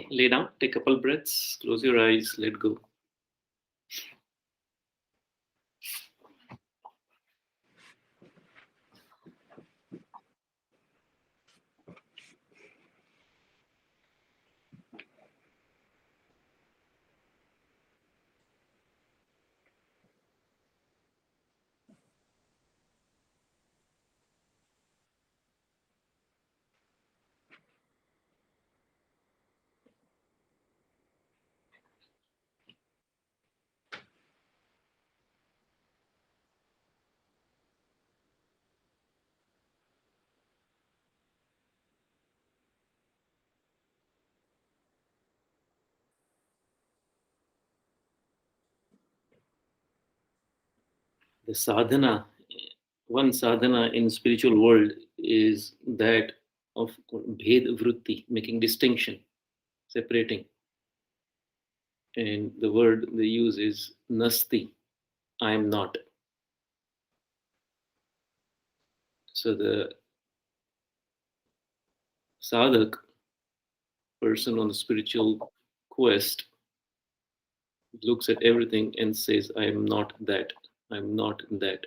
lay down, take a couple breaths, close your eyes, let go. The sadhana, one sadhana in spiritual world is that of bhed vritti, making distinction, separating. And the word they use is nasti, I am not. So the sadhak, person on the spiritual quest, looks at everything and says, I am not that, I'm not that.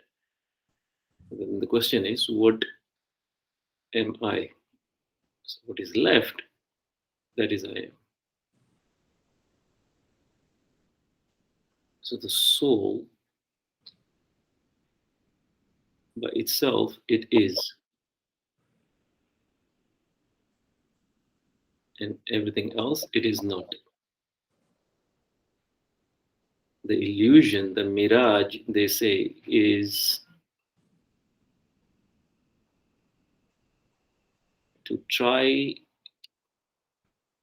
Then the question is, what am I? So what is left, that is I am. So the soul, by itself, it is. And everything else, it is not. The illusion, the mirage, they say, is to try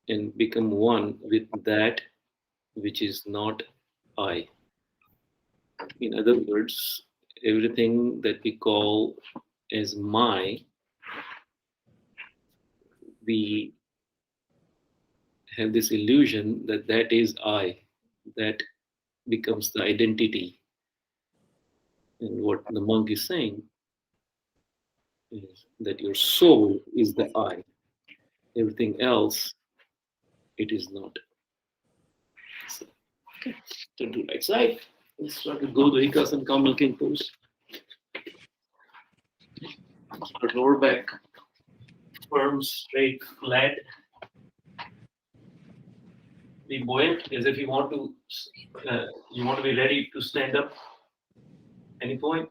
and become one with that which is not I. In other words, everything that we call as my, we have this illusion that that is I, that becomes the identity. And what the monk is saying is that your soul is the I. Everything else, it is not. So, okay. Turn to right side. Let's start with go to Hikas and cow milking pose. Start lower back, firm, straight, flat. Be buoyant, as if you want to be ready to stand up. Any point.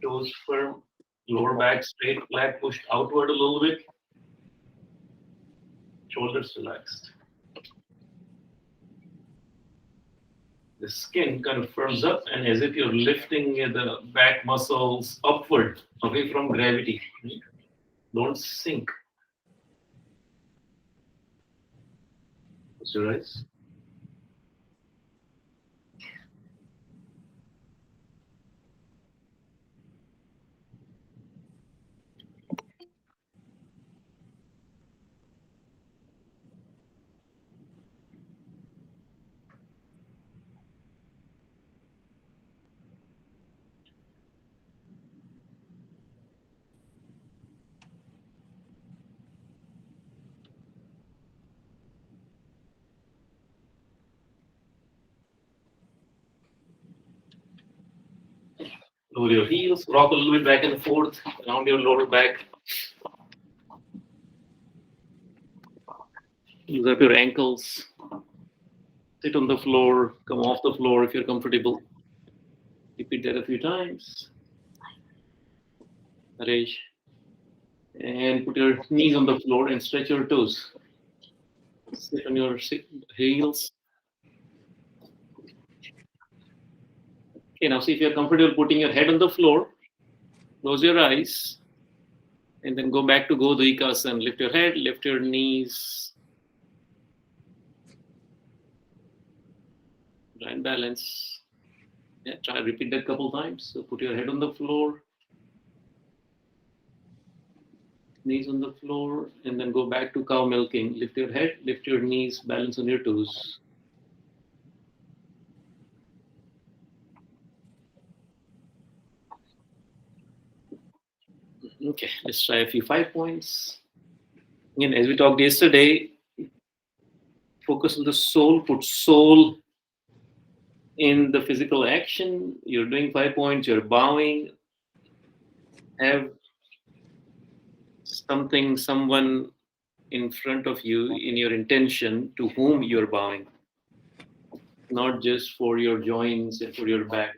Toes firm, lower back straight, flat, pushed outward a little bit. Shoulders relaxed. The skin kind of firms up, and as if you're lifting the back muscles upward, away from gravity. Don't sink. Close your eyes. Lower your heels, rock a little bit back and forth around your lower back. Use up your ankles. Sit on the floor, come off the floor if you're comfortable. Repeat that a few times. Naresh. And put your knees on the floor and stretch your toes. Sit on your heels. Okay, now see if you're comfortable putting your head on the floor. Close your eyes. And then go back to Godhikas and lift your head, lift your knees. Try and balance. Yeah, try repeat that a couple times. So put your head on the floor. Knees on the floor, and then go back to cow milking. Lift your head, lift your knees, balance on your toes. Okay, let's try a few 5 points. Again, as we talked yesterday, Focus on the soul, put soul in the physical action. You're doing 5 points, you're bowing. Have someone in front of you in your intention to whom you're bowing, not just for your joints and for your back.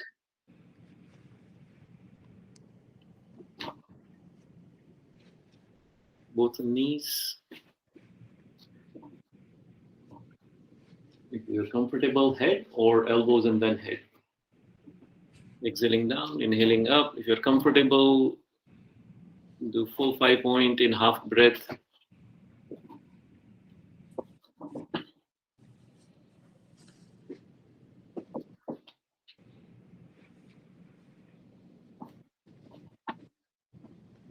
Both knees. If you're comfortable, head or elbows and then head. Exhaling down, inhaling up. If you're comfortable, do full 5 point in half breath.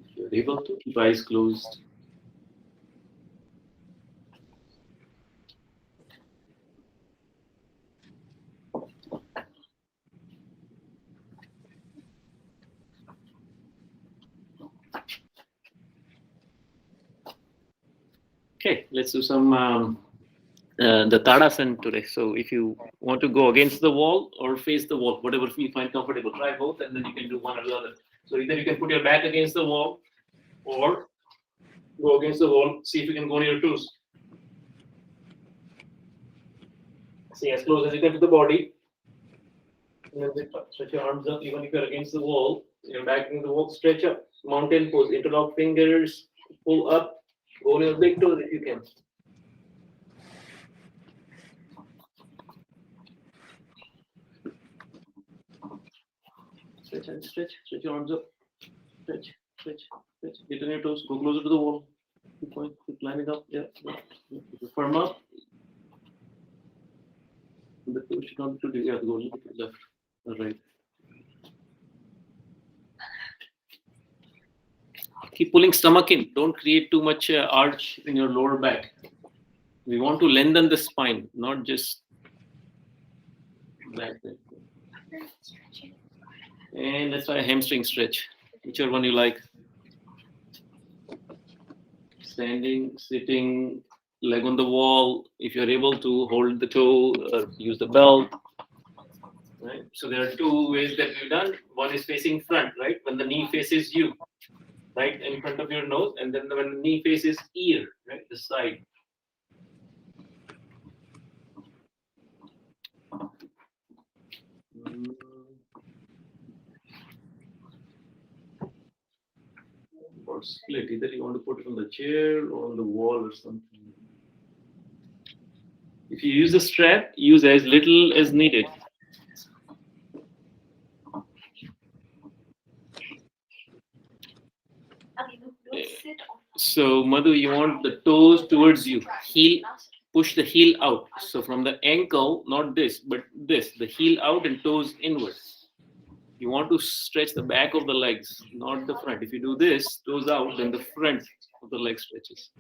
If you're able to, keep eyes closed. Okay, let's do some the Tadasana today. So if you want to go against the wall or face the wall, whatever you find comfortable, try both and then you can do one or the other. So either you can put your back against the wall or go against the wall, see if you can go on your toes. See as close as you can to the body. And then stretch your arms up, even if you're against the wall, you're back against the wall, stretch up. Mountain pose, interlock fingers, pull up, go on your big toes if you can. Stretch and stretch your arms up. Stretch. Get on your toes, go closer to the wall. Keep going, keep lining up. Yeah. Firm up. The toe should not be too deep. Yeah, go a little bit left or right. Keep pulling stomach in. Don't create too much arch in your lower back. We want to lengthen the spine, not just back there. And let's try a hamstring stretch. Whichever one you like. Standing, sitting, leg on the wall. If you're able to hold the toe or use the belt. Right? So there are two ways that we've done. One is facing front, right? When the knee faces you, right, in front of your nose, and then when the knee faces ear, right, the side. Or split. Either you want to put it on the chair or on the wall or something. If you use a strap, use as little as needed. So, Madhu, you want the toes towards you. Heel, push the heel out. So from the ankle, not this, but this, the heel out and toes inward. You want to stretch the back of the legs, not the front. If you do this, toes out, then the front of the leg stretches.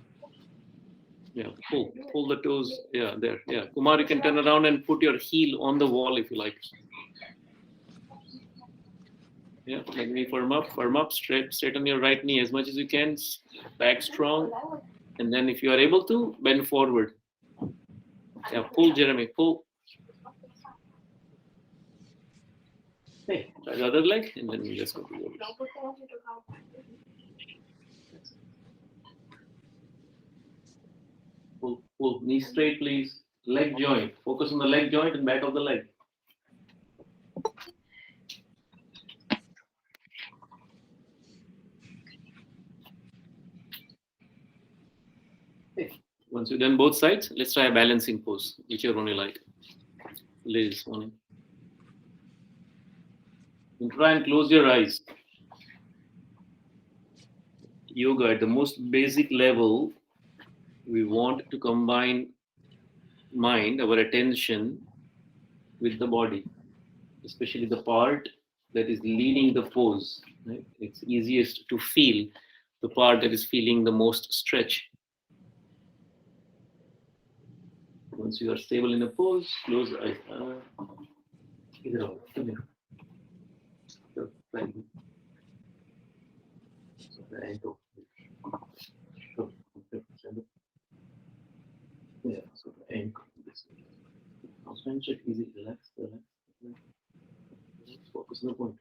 Yeah, pull the toes. Yeah, there. Yeah, Kumar, you can turn around and put your heel on the wall if you like. Yeah, leg knee firm up, straighten your right knee as much as you can, back strong, and then if you are able to, bend forward. Yeah, pull, Jeremy, pull. Hey, try the other leg, and then you just go to yours. Pull, knee straight, please. Leg joint, focus on the leg joint and back of the leg. Okay. Once you've done both sides, let's try a balancing pose, whichever one you like. Liz, morning. And try and close your eyes. Yoga at the most basic level, we want to combine mind, our attention, with the body, especially the part that is leading the pose. Right? It's easiest to feel the part that is feeling the most stretch. Once you are stable in a pose, close the eyes. Come here. So, yeah, so the ankle. check. Easy. Relax. Focus on the point.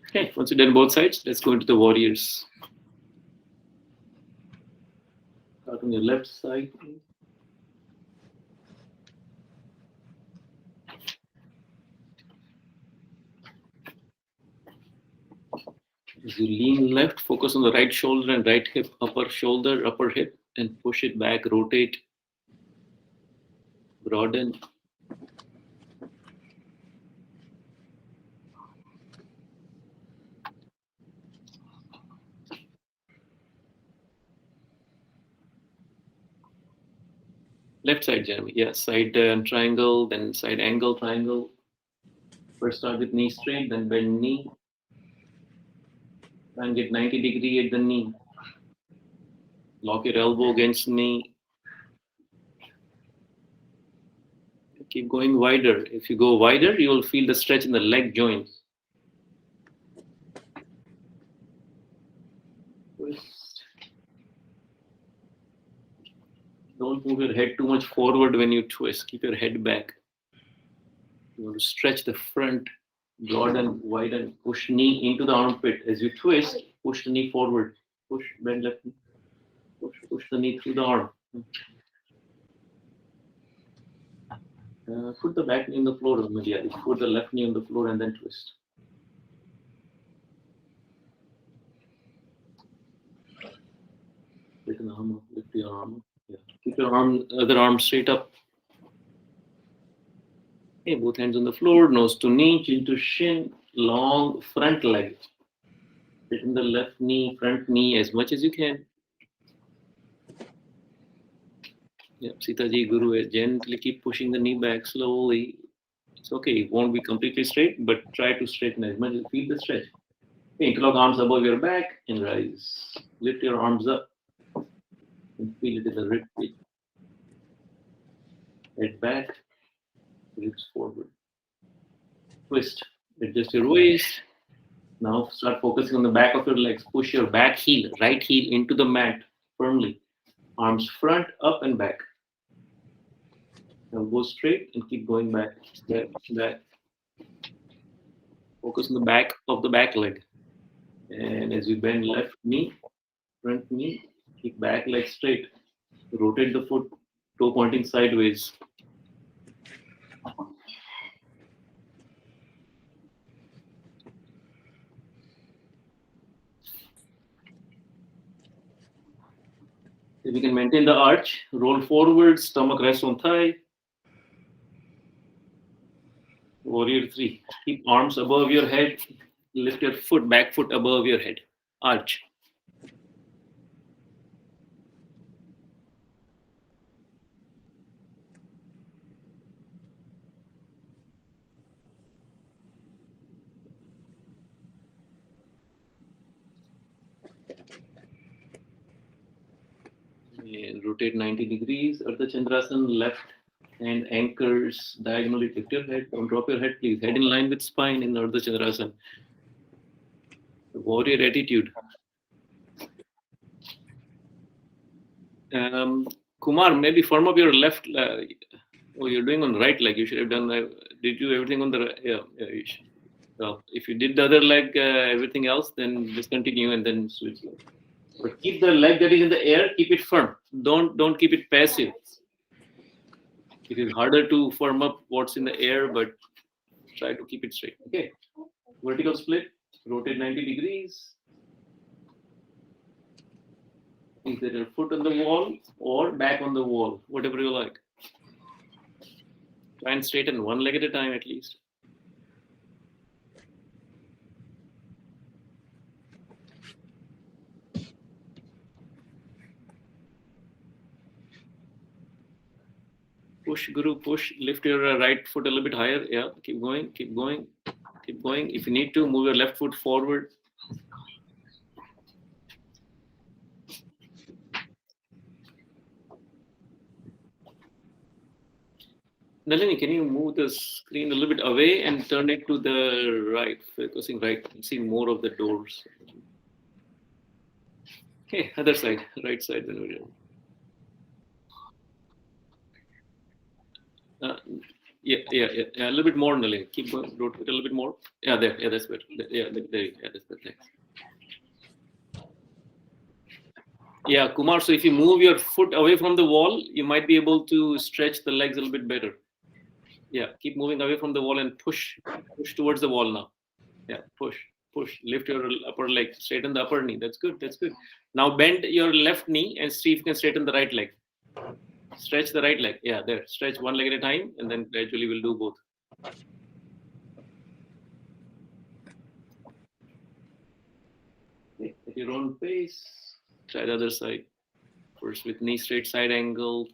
Okay, once you've done both sides, let's go into the warriors. Start on your left side. As you lean left, focus on the right shoulder and right hip, upper shoulder, upper hip, and push it back, rotate, broaden. Left side, Jeremy. Yeah, side triangle, then side angle triangle. First start with knee straight, then bend knee. Try and get 90 degree at the knee. Lock your elbow against knee. Keep going wider. If you go wider, you will feel the stretch in the leg joints. Twist. Don't move your head too much forward when you twist. Keep your head back. You want to stretch the front, broaden, widen, push knee into the armpit. As you twist, push the knee forward. Push, bend left knee. Push the knee through the arm. Put the back knee on the floor immediately. Put the left knee on the floor and then twist. Lift the arm up, lift your arm up. Yeah. Keep your other arm straight up. Okay, both hands on the floor, nose to knee, chin to shin, long front leg. Sit in the left knee, front knee as much as you can. Yeah, Sitaji Guru, gently keep pushing the knee back slowly. It's okay, it won't be completely straight, but try to straighten as much as you feel the stretch. Okay, interlock arms above your back and rise. Lift your arms up and feel it in the rib cage. Head back, ribs forward. Twist, adjust your waist. Now start focusing on the back of your legs. Push your back heel, right heel into the mat firmly. Arms front, up and back. Now go straight and keep going back. Back. Focus on the back of the back leg. And as you bend left knee, front knee, keep back leg straight. Rotate the foot, toe pointing sideways. If you can maintain the arch, roll forward, stomach rests on thigh. Warrior 3. Keep arms above your head. Lift your foot, back foot above your head. Arch. And rotate 90 degrees. Ardha Chandrasana, left hand anchors diagonally. Lift your head. Don't drop your head, please. Head in line with spine in Ardha Chandrasana. Warrior attitude. Kumar, maybe firm up your left. You're doing on the right leg. You should have done. Did you everything on the right? Yeah, you should. Well, if you did the other leg, everything else, then discontinue and then switch. But keep the leg that is in the air, keep it firm. Don't keep it passive. It is harder to firm up what's in the air, but try to keep it straight. Okay. Vertical split. Rotate 90 degrees. Either your foot on the wall or back on the wall, whatever you like. Try and straighten one leg at a time at least. Push, Guru, push. Lift your right foot a little bit higher. Yeah, keep going, keep going, keep going. If you need to, move your left foot forward. Nalini, can you move the screen a little bit away and turn it to the right, focusing right, see more of the doors. Okay, other side, right side. Yeah, a little bit more in the leg. Keep going, rotate a little bit more. Yeah, there. Yeah, that's better. Yeah, there. Yeah, that's better. Thanks. Yeah, Kumar. So if you move your foot away from the wall, you might be able to stretch the legs a little bit better. Yeah, keep moving away from the wall and push towards the wall now. Yeah, push. Lift your upper leg, straighten the upper knee. That's good. Now bend your left knee and see if you can straighten the right leg. Stretch the right leg. Yeah, there. Stretch one leg at a time, and then gradually we'll do both. Okay, at your own pace. Try the other side. First with knee straight, side angle.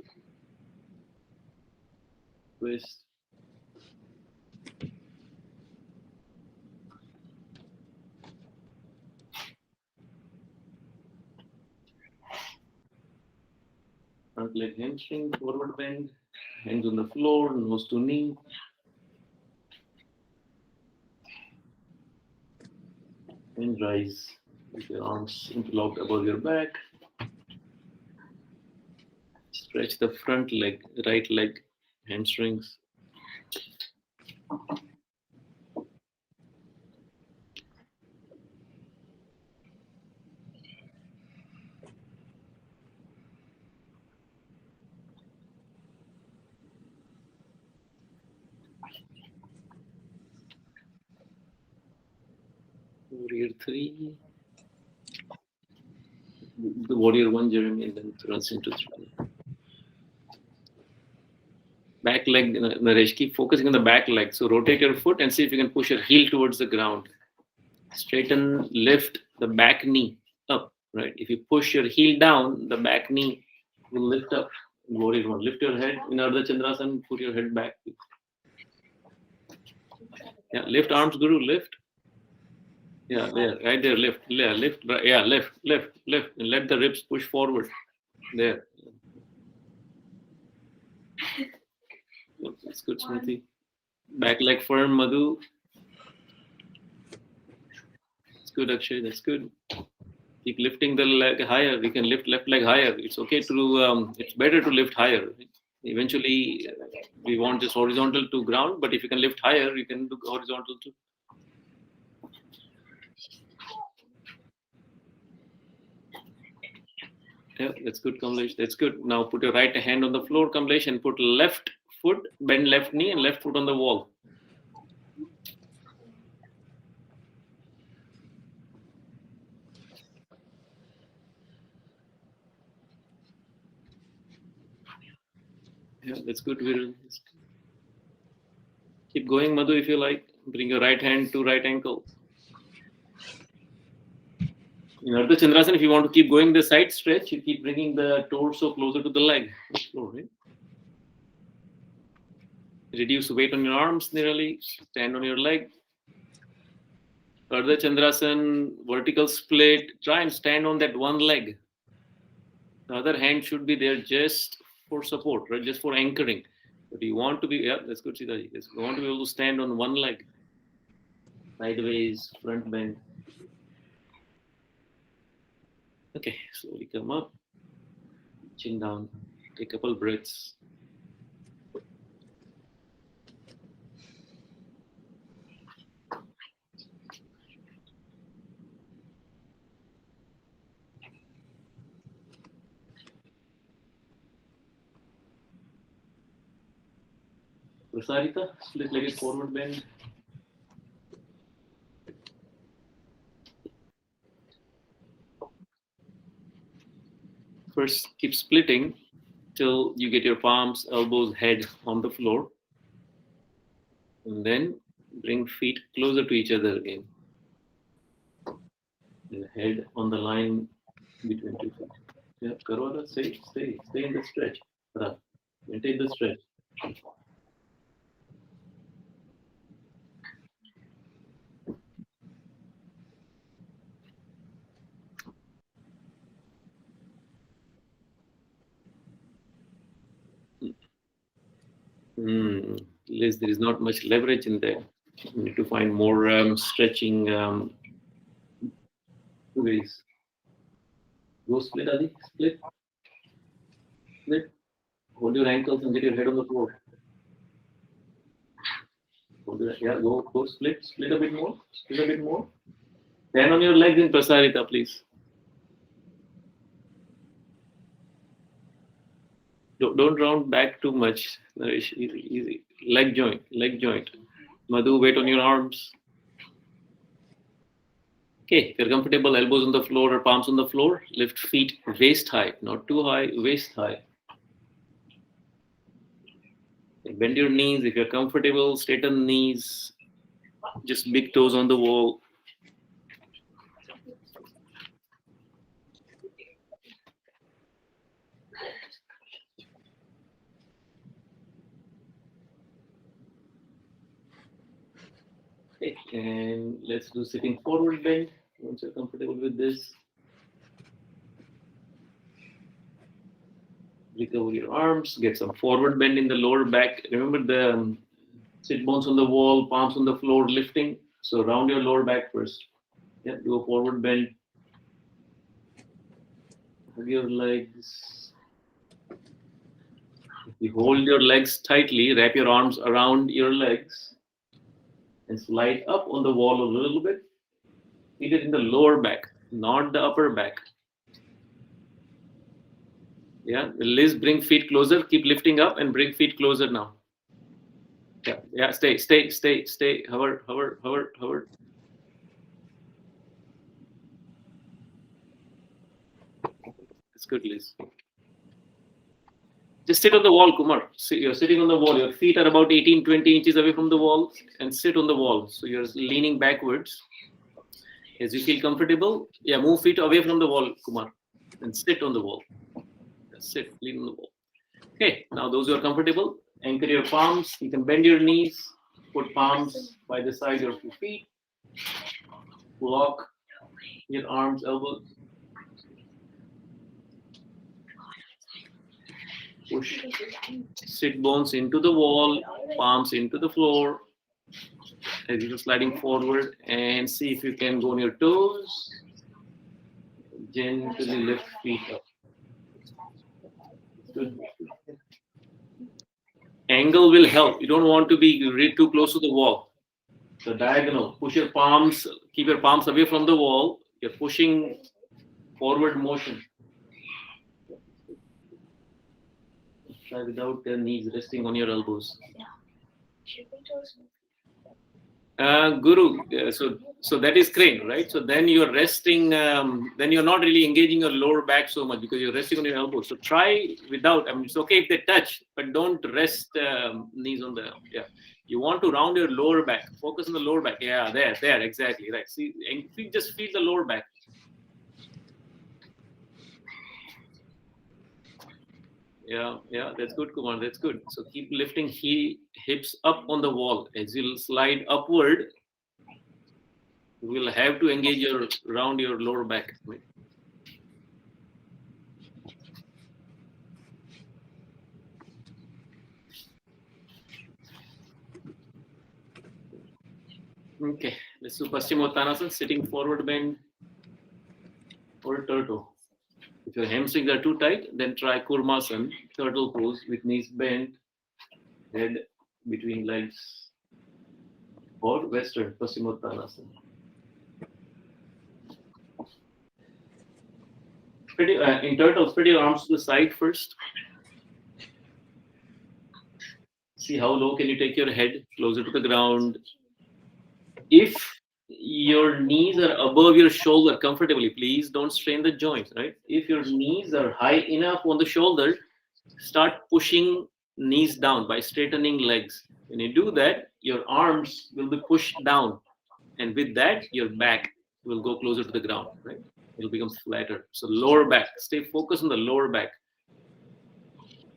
Twist. Front leg hamstring, forward bend. Hands on the floor, nose to knee. And rise with your arms interlocked above your back. Stretch the front leg, right leg, hamstrings. Warrior 3. The warrior 1, Jeremy, and then runs into 3. Back leg, Naresh, keep focusing on the back leg. So rotate your foot and see if you can push your heel towards the ground. Straighten, lift the back knee up, right? If you push your heel down, the back knee will lift up. Warrior 1. Lift your head in Ardha Chandrasana, put your head back. Yeah, lift arms, Guru, lift. Yeah, there, right there, lift, yeah, lift, yeah, lift, and let the ribs push forward. There. That's good, Smriti. Back leg firm, Madhu. That's good, Akshay. That's good. Keep lifting the leg higher. We can lift left leg higher. It's okay to. It's better to lift higher. Eventually, we want just horizontal to ground, but if you can lift higher, you can do horizontal too. Yeah, that's good, Kamlesh. That's good. Now put your right hand on the floor, Kamlesh, and put left foot, bend left knee, and left foot on the wall. Yeah, that's good, Viral. Keep going, Madhu, if you like. Bring your right hand to right ankle. In Ardha Chandrasana, if you want to keep going the side stretch, you keep bringing the torso closer to the leg. Right? Reduce weight on your arms nearly. Stand on your leg. Ardha Chandrasana, vertical split. Try and stand on that one leg. The other hand should be there just for support, right? Just for anchoring. But you want to be, yeah, that's good, Sitaji. You want to be able to stand on one leg. Sideways, front bend. Okay, slowly come up. Chin down. Take a couple breaths. Prasarita, split-legged forward bend. First, keep splitting till you get your palms, elbows, head on the floor. And then bring feet closer to each other again. And head on the line between two feet. Yeah, Karwala, stay in the stretch. Maintain the stretch. Liz, there is not much leverage in there. You need to find more stretching ways. Go split, Adi. Split. Hold your ankles and get your head on the floor. Yeah, go split a bit more. Split a bit more. Stand on your legs in Prasarita, please. Don't round back too much. Naresh, easy. Leg joint. Madhu, weight on your arms. Okay, if you're comfortable, elbows on the floor or palms on the floor, lift feet waist high, not too high, waist high. Bend your knees. If you're comfortable, straighten knees. Just big toes on the wall. Okay, and let's do sitting forward bend. Once you're comfortable with this, recover your arms, get some forward bend in the lower back. Remember the sit bones on the wall, palms on the floor, lifting. So round your lower back first. Yeah, do a forward bend. Hug your legs. If you hold your legs tightly, wrap your arms around your legs and slide up on the wall a little bit. Feel it in the lower back, not the upper back. Yeah, Liz, bring feet closer. Keep lifting up and bring feet closer now. Yeah, stay. Hover. That's good, Liz. Just sit on the wall, Kumar. See, you're sitting on the wall. Your feet are about 18, 20 inches away from the wall and sit on the wall. So you're leaning backwards. As you feel comfortable, yeah, move feet away from the wall, Kumar, and sit on the wall. Sit, lean on the wall. Okay, now those who are comfortable, anchor your palms. You can bend your knees, put palms by the side of your feet. Lock your arms, elbows. Push sit bones into the wall, palms into the floor. As you're sliding forward, and see if you can go on your toes. Gently lift feet up. Good. Angle will help. You don't want to be too close to the wall. So diagonal. Push your palms. Keep your palms away from the wall. You're pushing forward motion. Try without the knees resting on your elbows. Guru, so that is crane, right? So then you're resting, then you're not really engaging your lower back so much because you're resting on your elbows. So try without, I mean, it's okay if they touch, but don't rest knees on the, yeah. You want to round your lower back. Focus on the lower back. Yeah, there, exactly, right. See, and just feel the lower back. Yeah, that's good, Kumar. That's good. So keep lifting hips up on the wall. As you'll slide upward, you will have to engage round your lower back. Okay, let's do Paschimottanasana, sitting forward bend or turtle. If your hamstrings are too tight, then try Kurmasan, turtle pose with knees bent, head between legs, or Western Paschimottanasana. In turtle, spread your arms to the side first. See how low can you take your head closer to the ground. If your knees are above your shoulder comfortably, please don't strain the joints, right? If your knees are high enough on the shoulder, start pushing knees down by straightening legs. When you do that, your arms will be pushed down. And with that, your back will go closer to the ground, right? It'll become flatter. So lower back, stay focused on the lower back.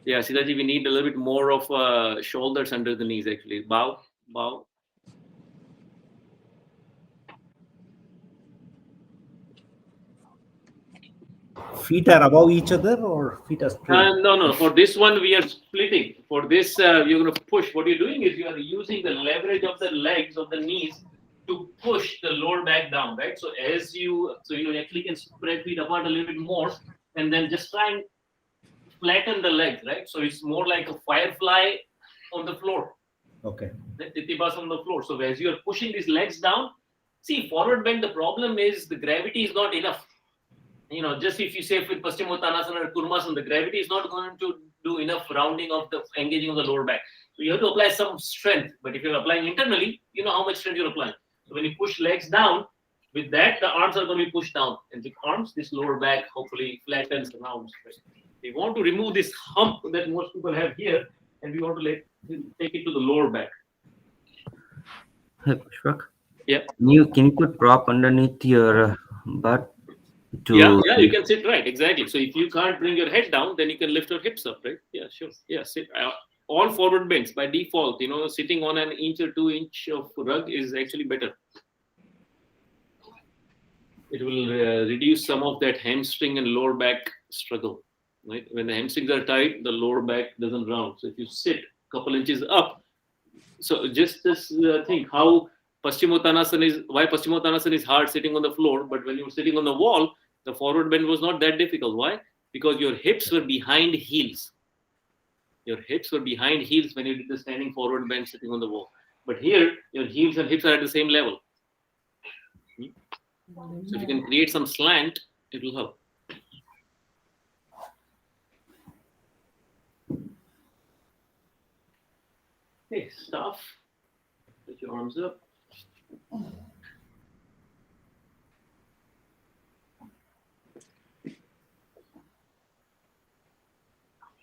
Yeah, Sitaji, we need a little bit more of shoulders under the knees actually. Bow. Feet are above each other or feet are straight? No. For this one, we are splitting. For this, you're going to push. What you're doing is you are using the leverage of the legs, of the knees, to push the lower back down, right? So you actually can spread feet apart a little bit more, and then just try and flatten the legs, right? So it's more like a firefly on the floor. Okay. Titibas on the floor. So as you are pushing these legs down, see, forward bend, the problem is the gravity is not enough. Just if you say with Paschimottanasana or Kurmasana, the gravity is not going to do enough rounding of the engaging of the lower back. So you have to apply some strength. But if you're applying internally, you know how much strength you're applying. So when you push legs down, with that, the arms are going to be pushed down. And with arms, this lower back hopefully flattens the rounds. We want to remove this hump that most people have here, and we want to take it to the lower back. Hey, Pushpak. Yeah. Can you put prop underneath your butt? Yeah, you can sit right, exactly. So if you can't bring your head down, then you can lift your hips up, right? Yeah, sure. Yeah, sit. All forward bends by default. Sitting on an inch or 2 inch of rug is actually better. It will reduce some of that hamstring and lower back struggle, right? When the hamstrings are tight, the lower back doesn't round. So if you sit a couple inches up, so just this think how why Paschimottanasana is hard sitting on the floor, but when you're sitting on the wall, the forward bend was not that difficult. Why? Because your hips were behind heels. Your hips were behind heels when you did the standing forward bend sitting on the wall. But here, your heels and hips are at the same level. So if you can create some slant, it will help. Okay, stop. Put your arms up.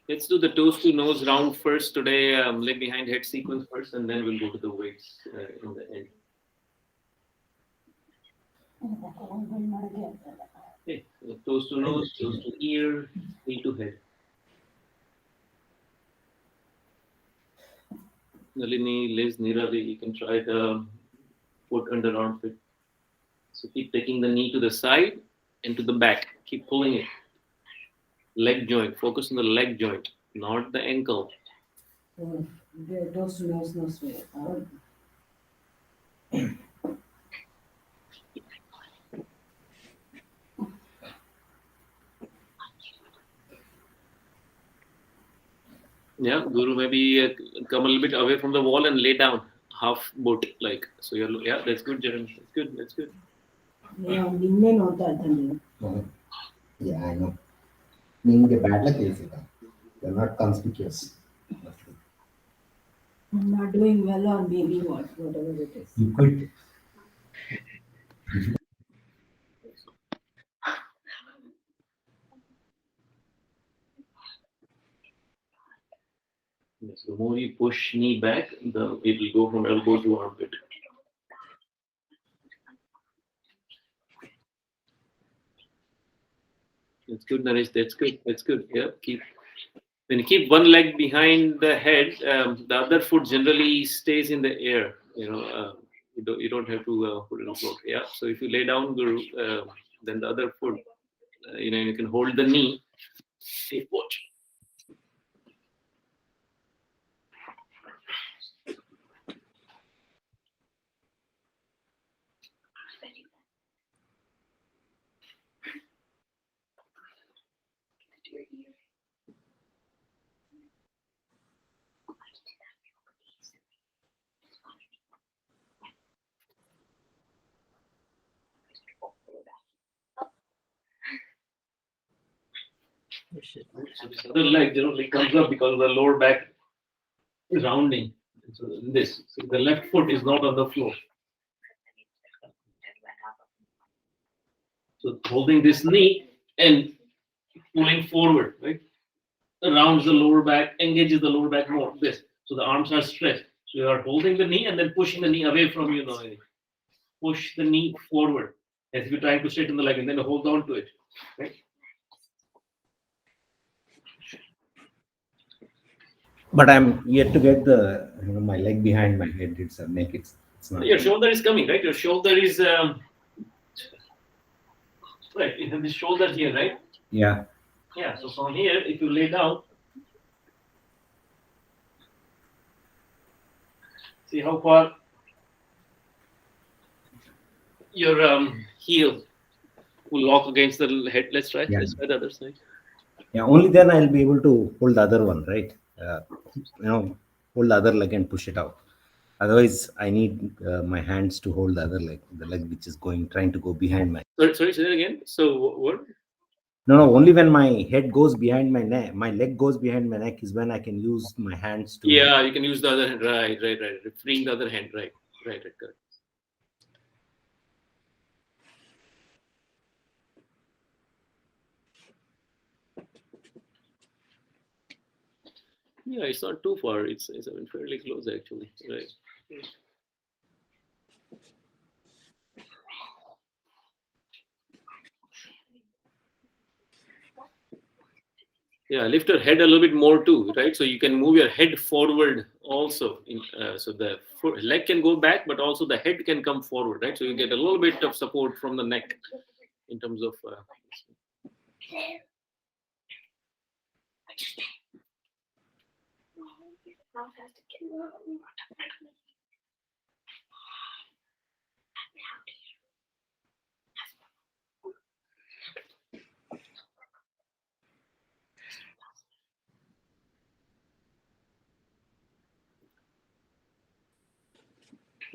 Let's do the toes to nose round first today. Leg behind head sequence first, and then we'll go to the weights in the end. Okay, so toes to nose, toes to ear, knee to head. Nalini, Liz, Niravi, you can try the foot under armpit. So keep taking the knee to the side and to the back. Keep pulling it. Leg joint. Focus on the leg joint, not the ankle. Toes to nose, nose to ear. Yeah, Guru, maybe come a little bit away from the wall and lay down half boat like. So yeah, that's good, Jeremy. That's good. Yeah, ನಿನ್ನೆ ನೋಡ್ತಾ ಇದ್ದೀನಿ. Yeah, I know. ನಿಂಗೆ bad luck is it? You're not conspicuous. I'm not doing well on baby whatever it is. You quit. Yes, the more you push knee back, it will go from elbow to armpit. That's good, Naresh. That's good. Yeah, when you keep one leg behind the head, the other foot generally stays in the air. You don't have to put it on the floor. Yeah. So if you lay down, Guru, then the other foot, you can hold the knee. Stay put. So this other leg generally comes up because the lower back is rounding. So the left foot is not on the floor. So holding this knee and pulling forward, right? Rounds the lower back, engages the lower back more. So the arms are stretched. So you are holding the knee and then pushing the knee away from you. Push the knee forward as if you're trying to straighten the leg, and then hold on to it, right? But I'm yet to get my leg behind my head. It's a neck. It's not. Your shoulder is coming, right? Your shoulder is right. You have this shoulder here, right? Yeah. Yeah. So from here, if you lay down, see how far your heel will lock against the head. Let's try. Yeah. Let's try the other side. Yeah. Only then I'll be able to hold the other one, right? hold the other leg and push it out. Otherwise, I need my hands to hold the other leg, the leg which is trying to go behind my. Sorry, say that again. So what? No, only when my head goes behind my neck, my leg goes behind my neck is when I can use my hands to. Yeah, you can use the other hand. Right. Freeing the other hand. Right. Correct. Yeah, it's not too far. It's fairly close actually. Right. Yeah, lift your head a little bit more too, right? So you can move your head forward also. So the leg can go back, but also the head can come forward, right? So you get a little bit of support from the neck in terms of.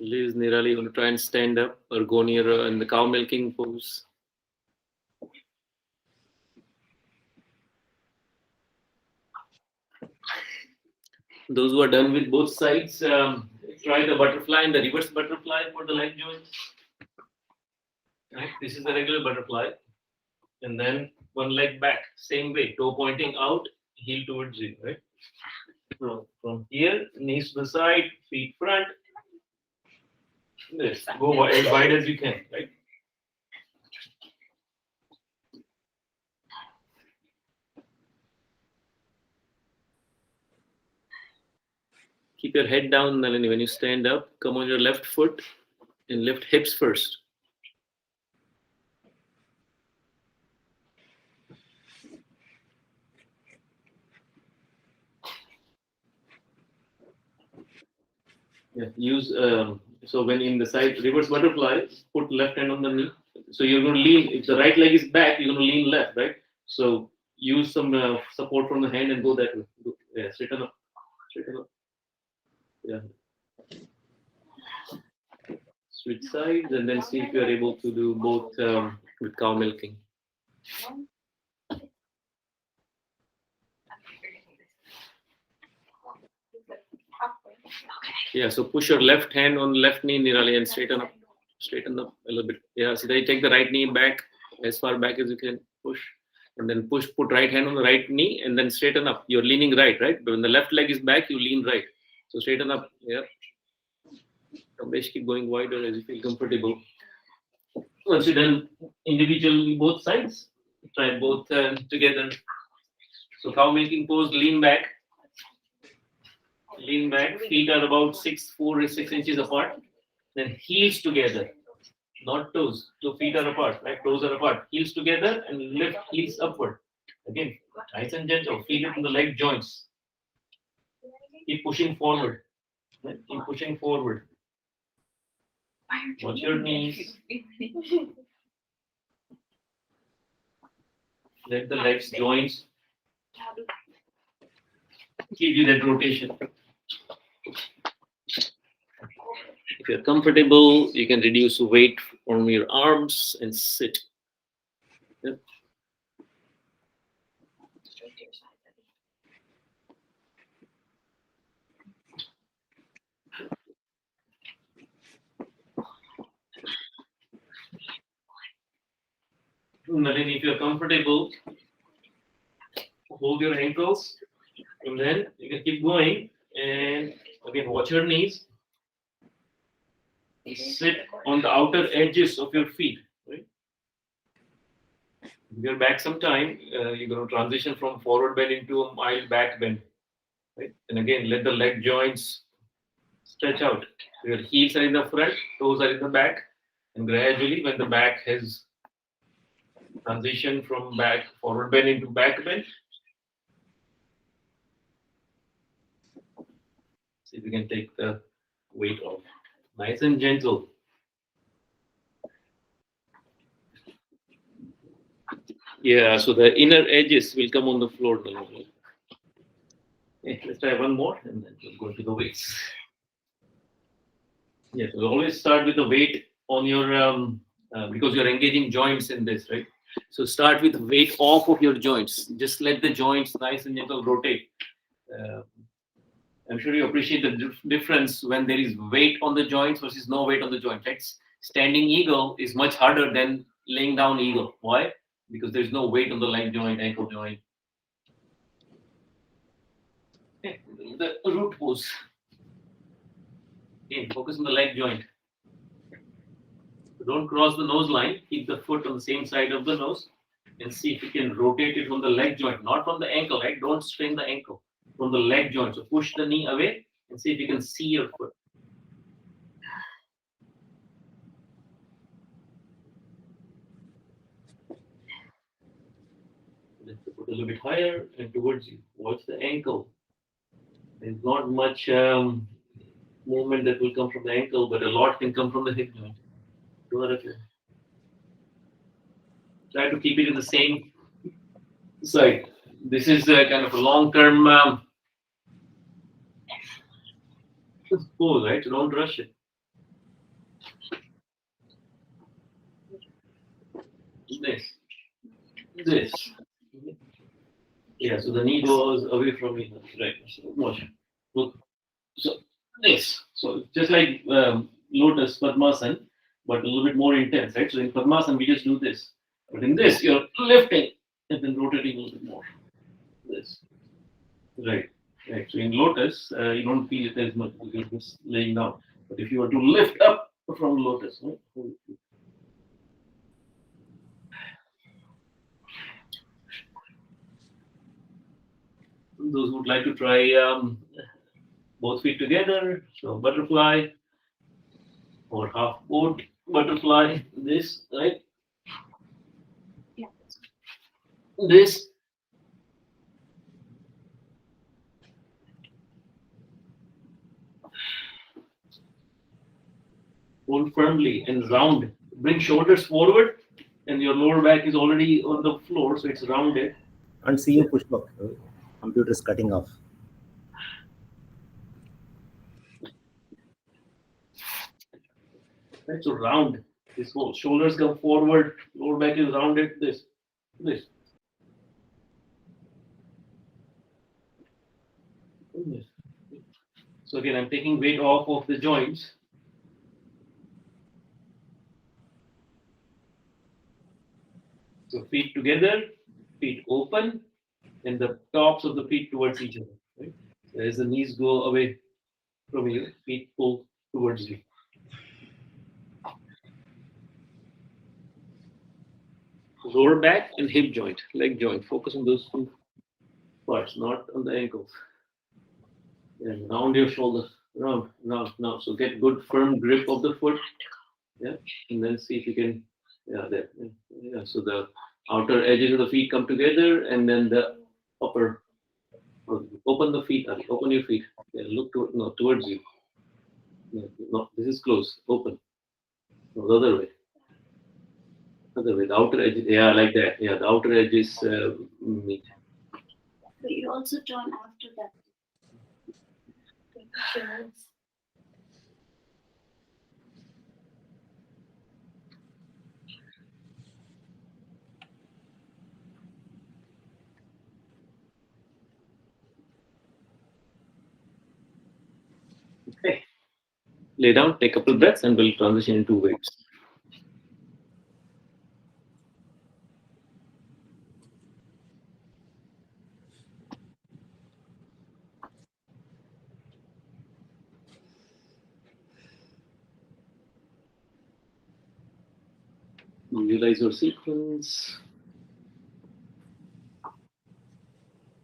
Liz, Nirali, you want to try and stand up or go near in the cow milking pose? Those who are done with both sides, try the butterfly and the reverse butterfly for the leg joints. Right? This is the regular butterfly. And then one leg back, same way, toe pointing out, heel towards you, right? From here, knees to the side, feet front. This, go as wide as you can, right? Keep your head down, Nalini. When you stand up, come on your left foot and lift hips first. Yeah, use so when in the side reverse butterfly, put left hand on the knee. So you're going to lean. If the right leg is back, you're going to lean left, right? So use some support from the hand and go that way. Yeah, straighten up. Yeah. Switch sides and then see if you're able to do both with cow milking. Yeah, so push your left hand on left knee, Nirali, and straighten up a little bit. Yeah, so then you take the right knee back as far back as you can, push, and then put right hand on the right knee, and then straighten up. You're leaning right? But when the left leg is back, you lean right. So straighten up. Yeah. Kamlesh, keep going wider as you feel comfortable. Once you're done individually both sides, try both together. So cow milking pose, lean back, feet are about 6 inches apart, then heels together, not toes. So feet are apart, right? Toes are apart, heels together and lift heels upward. Again, nice and gentle, feel it in the leg joints. Keep pushing forward, right? Keep pushing forward. Watch your knees. Let the legs joints give you that rotation. If you're comfortable, you can reduce weight on your arms and sit. Yep. Nalini, if you're comfortable, hold your ankles, and then you can keep going. And again, watch your knees. Sit on the outer edges of your feet. Right? If you're back sometime, you're going to transition from forward bend into a mild back bend. Right? And again, let the leg joints stretch out. So your heels are in the front, toes are in the back, and gradually, when the back has transition from back forward bend into back bend, see if we can take the weight off. Nice and gentle. Yeah, so the inner edges will come on the floor. Okay, let's try one more and then we'll go to the weights. Yes, we'll always start with the weight on your because you're engaging joints in this, right? So start with weight off of your joints. Just let the joints nice and gentle rotate. Uh, I'm sure you appreciate the difference when there is weight on the joints versus no weight on the joint. Right? Standing eagle is much harder than laying down eagle. Why? Because there's no weight on the leg joint, ankle joint. Okay. The root pose. Okay, focus on the leg joint. Don't cross the nose line. Keep the foot on the same side of the nose and see if you can rotate it from the leg joint, not from the ankle, right? Don't strain the ankle, from the leg joint. So push the knee away and see if you can see your foot. Lift the foot a little bit higher and towards you. Watch the ankle. There's not much movement that will come from the ankle, but a lot can come from the hip joint. Do that again. Try to keep it in the same side. This is kind of a long-term pose, right? So don't rush it. This. Yeah, so the knee goes away from you, right? So watch. So this. So just like Lotus Padmasan, but a little bit more intense, right? So in Padmasan, we just do this. But in this, you're lifting and then rotating a little bit more. This. Right. Right. So in Lotus, you don't feel it as much because you're just laying down. But if you were to lift up from Lotus, right? Those who would like to try both feet together, so butterfly or half boat butterfly, this, right? Yeah. This. Hold firmly and round. Bring shoulders forward and your lower back is already on the floor, so it's rounded. And see you push back. Computer is cutting off. Right, so round. This whole shoulders come forward, lower back is rounded. This. So again, I'm taking weight off of the joints. So feet together, feet open, and the tops of the feet towards each other. Right? So as the knees go away from you, feet pull towards you. Lower back and hip joint, leg joint. Focus on those two parts, not on the ankles. And round your shoulders. Round. So get good firm grip of the foot. Yeah. And then see if you can, there. Yeah. So the outer edges of the feet come together and then the upper. Open the feet, Ali. Open your feet. Yeah, look towards you. Yeah, no, this is close. Open. No, the other way. The outer edge. Yeah, like that. Yeah, the outer edge is meet. So you also turn after that. Okay. Lay down, take a couple breaths, and we'll transition into weights. Visualize your sequence.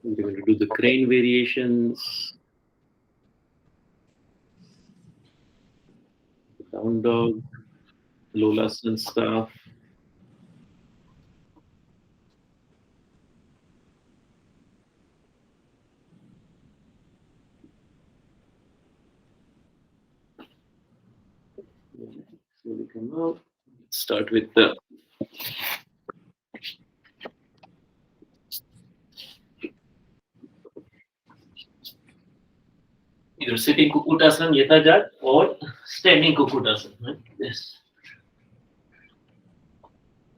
We're going to do the crane variations. Down dog, Lolas and stuff. Slowly come out. Start with the either sitting Kukutasana, Yethajat, or standing Kukutasana. Right? Yes.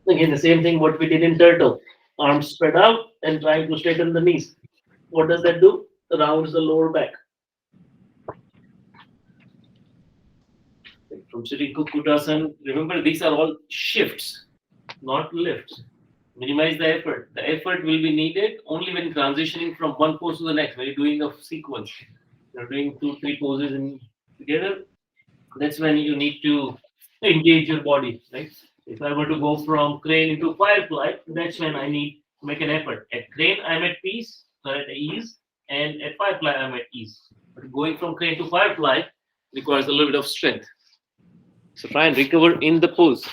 Again, the same thing what we did in turtle. Arms spread out and trying to straighten the knees. What does that do? Rounds the lower back. From sitting Kukutasana, remember these are all shifts, not lifts. Minimize the effort. The effort will be needed only when transitioning from one pose to the next. When you're doing a sequence, you're doing 2-3 poses in together. That's when you need to engage your body, right? If I were to go from crane into firefly, that's when I need to make an effort. At crane, I'm at peace, or at ease, and at firefly, I'm at ease. But going from crane to firefly requires a little bit of strength. So try and recover in the pose.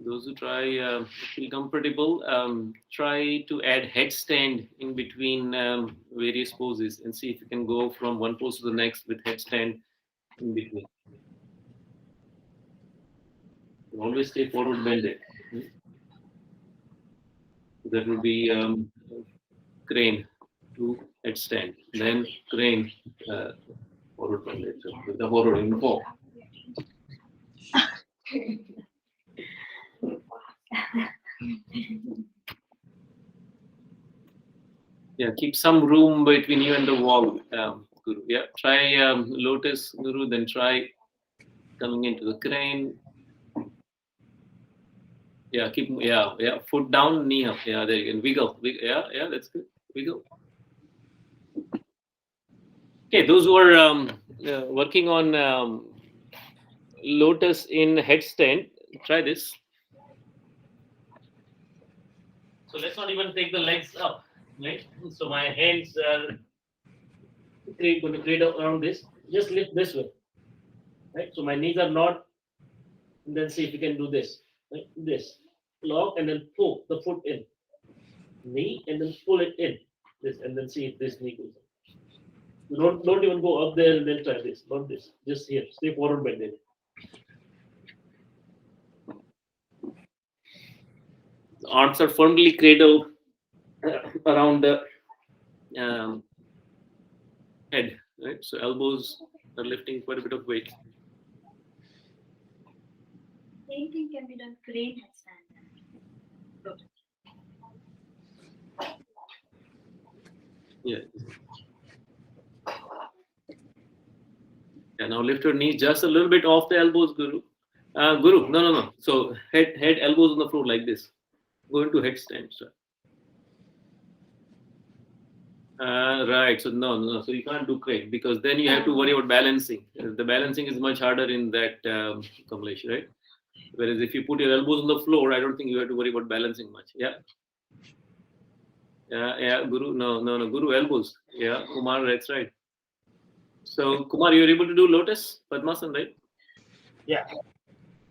Those who try feel comfortable, try to add headstand in between various poses and see if you can go from one pose to the next with headstand in between. Always stay forward bended. That will be crane to headstand, then crane forward bended. So with the forward in 4. Yeah, keep some room between you and the wall, Guru. Yeah, try lotus, Guru, then try coming into the crane. Yeah, foot down, knee up. Yeah, there you go. Wiggle. Yeah, that's good. Wiggle. Okay, those who are working on lotus in headstand, try this. So let's not even take the legs up, right? So my hands are going to create around this. Just lift this way, right? So my knees are not, and then see if you can do this, right? This, lock, and then pull the foot in, knee, and then pull it in, this, and then see if this knee goes up. So don't even go up there and then try this, not this. Just here, stay forward bended. The arms are firmly cradled around the head, right? So elbows are lifting quite a bit of weight. Same thing can be done crane headstand. Yeah. Yeah. Now lift your knees just a little bit off the elbows, Guru. Guru, no. So head, elbows on the floor like this. Go into headstand. Right. So no. So you can't do crane because then you have to worry about balancing. The balancing is much harder in that Kamlesh, right? Whereas if you put your elbows on the floor, I don't think you have to worry about balancing much. Yeah. Yeah, Guru. No. Guru, elbows. Yeah, Kumar, that's right. So Kumar, you're able to do Lotus Padmasan, right? Yeah.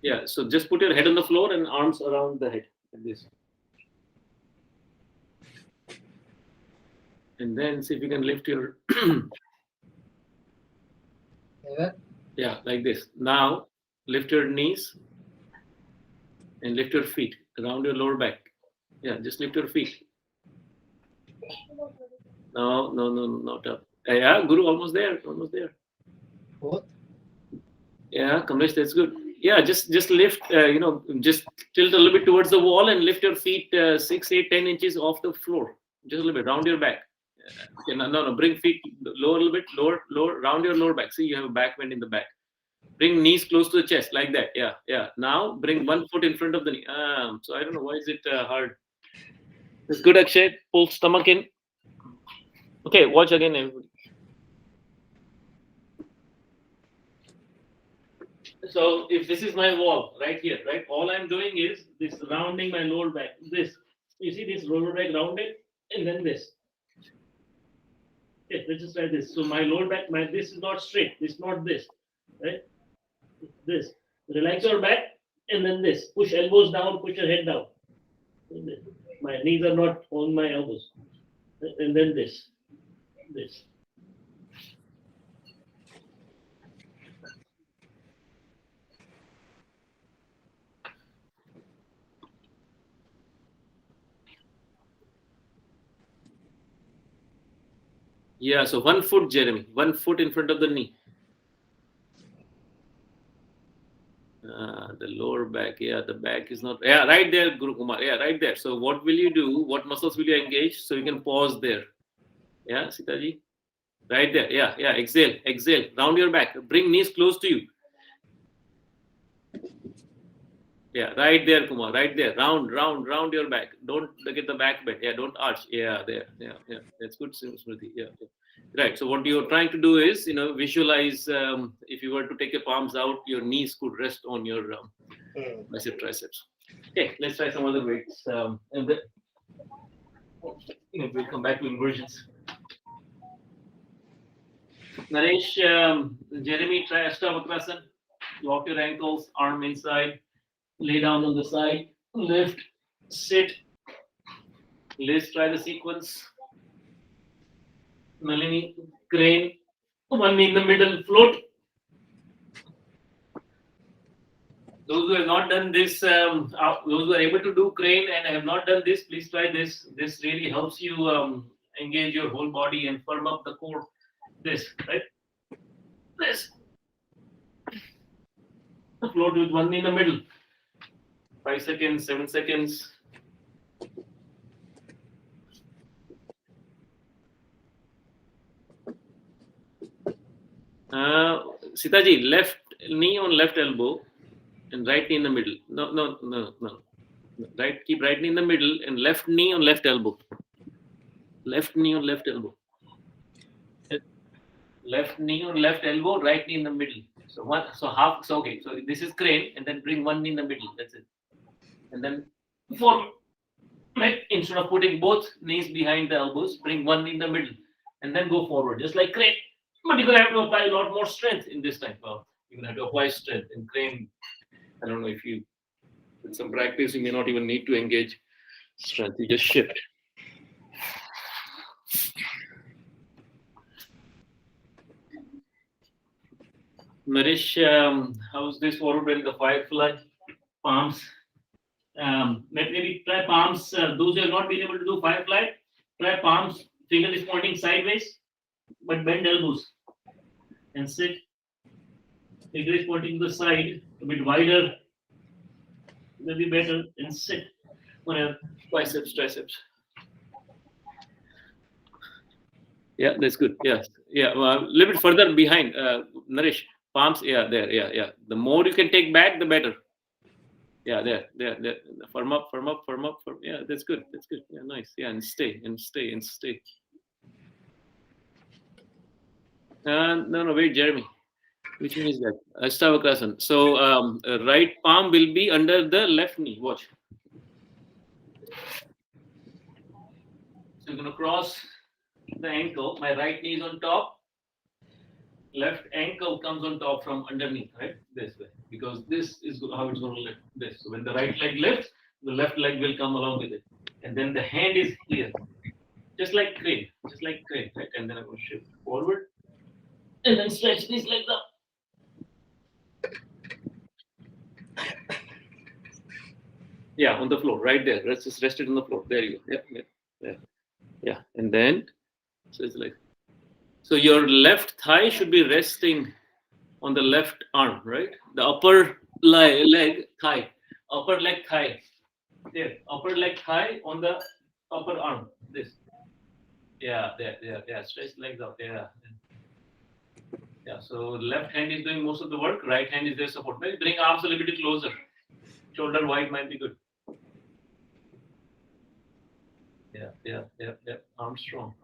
Yeah. So just put your head on the floor and arms around the head like this. And then see if you can lift your yeah, like this. Now lift your knees and lift your feet around your lower back. Yeah, just lift your feet. No, not up. Yeah, Guru, almost there. Both. Yeah, Kamlesh, that's good. Yeah, just lift. Just tilt a little bit towards the wall and lift your feet 6, 8, 10 inches off the floor. Just a little bit round your back. Okay, no. Bring feet lower a little bit, lower, round your lower back. See, you have a back bend in the back. Bring knees close to the chest, like that. Yeah. Now bring one foot in front of the knee. So I don't know why is it hard. It's good, Akshay. Pull stomach in. Okay, watch again, everybody. So if this is my wall right here, right? All I'm doing is this rounding my lower back. This, you see this lower back rounded, and then this. Okay, let's just try this. So my lower back, this is not straight. This is not this, right? This. Relax your back, and then this. Push elbows down. Push your head down. My knees are not on my elbows, and then this. Yeah, so 1 foot, Jeremy. 1 foot in front of the knee. The lower back. Yeah, the back is not. Yeah, right there, Guru Kumar. Yeah, right there. So what will you do? What muscles will you engage? So you can pause there. Yeah, Sitaji. Right there. Yeah, yeah. Exhale, exhale. Round your back. Bring knees close to you. Yeah, right there, Kumar. Right there. Round your back. Don't get the back bend. Yeah, don't arch. Yeah, there. Yeah, yeah. That's good, Smriti. Yeah, yeah. Right. So what you're trying to do is, visualize. If you were to take your palms out, your knees could rest on your bicep triceps. Okay, let's try some other weights. And then, we'll come back to inversions. Naresh, Jeremy, try Ashtavakrasan. Lock your ankles, arm inside. Lay down on the side, lift, sit. Let's try the sequence. Nalini, crane, one knee in the middle, float. Those who have not done this, those who are able to do crane and have not done this, please try this. This really helps you engage your whole body and firm up the core. This, right? This. Float with one knee in the middle. 5 seconds, 7 seconds. Sitaji, left knee on left elbow and right knee in the middle. No. Right, keep right knee in the middle and left knee on left elbow. Left knee on left elbow. Left knee on left elbow, right knee in the middle. So half. So okay. So this is crane, and then bring one knee in the middle. That's it. And then forward. Right? Instead of putting both knees behind the elbows, bring one knee in the middle, and then go forward, just like crane. But you're gonna have to apply a lot more strength in this time. Well, you're gonna have to apply strength in crane. I don't know if you, with some practice, you may not even need to engage strength. You just shift. Naresh, how's this forward bend? The firefly, palms. Maybe try palms. Those who have not been able to do firefly, try palms. Finger is pointing sideways, but bend elbows and sit. Finger is pointing to the side, a bit wider. Maybe better, and sit on your biceps, triceps. Yeah, that's good. Yeah. A little bit further behind, Naresh. Palms, yeah, there, yeah. The more you can take back, the better. Yeah, there. Firm up. Yeah, that's good. Yeah, nice. Yeah, and stay. No, wait, Jeremy. Which one is that? Ashtavakrasan. So, right palm will be under the left knee. Watch. So you're gonna cross the ankle. My right knee is on top. Left ankle comes on top from underneath, right? This way, because this is how it's going to lift. This. So when the right leg lifts, the left leg will come along with it, and then the hand is here, just like crane, right? And then I'm going to shift forward, and then stretch these legs up. Yeah, on the floor, right there. Let's just rest it on the floor. There you go. Yeah. And then, so it's like. So your left thigh should be resting on the left arm, right? The upper leg thigh. There, upper leg thigh on the upper arm. This. Yeah, there. Stretch legs out. Yeah. So left hand is doing most of the work. Right hand is there support. Maybe bring arms a little bit closer. Shoulder wide might be good. Yeah. Arm strong.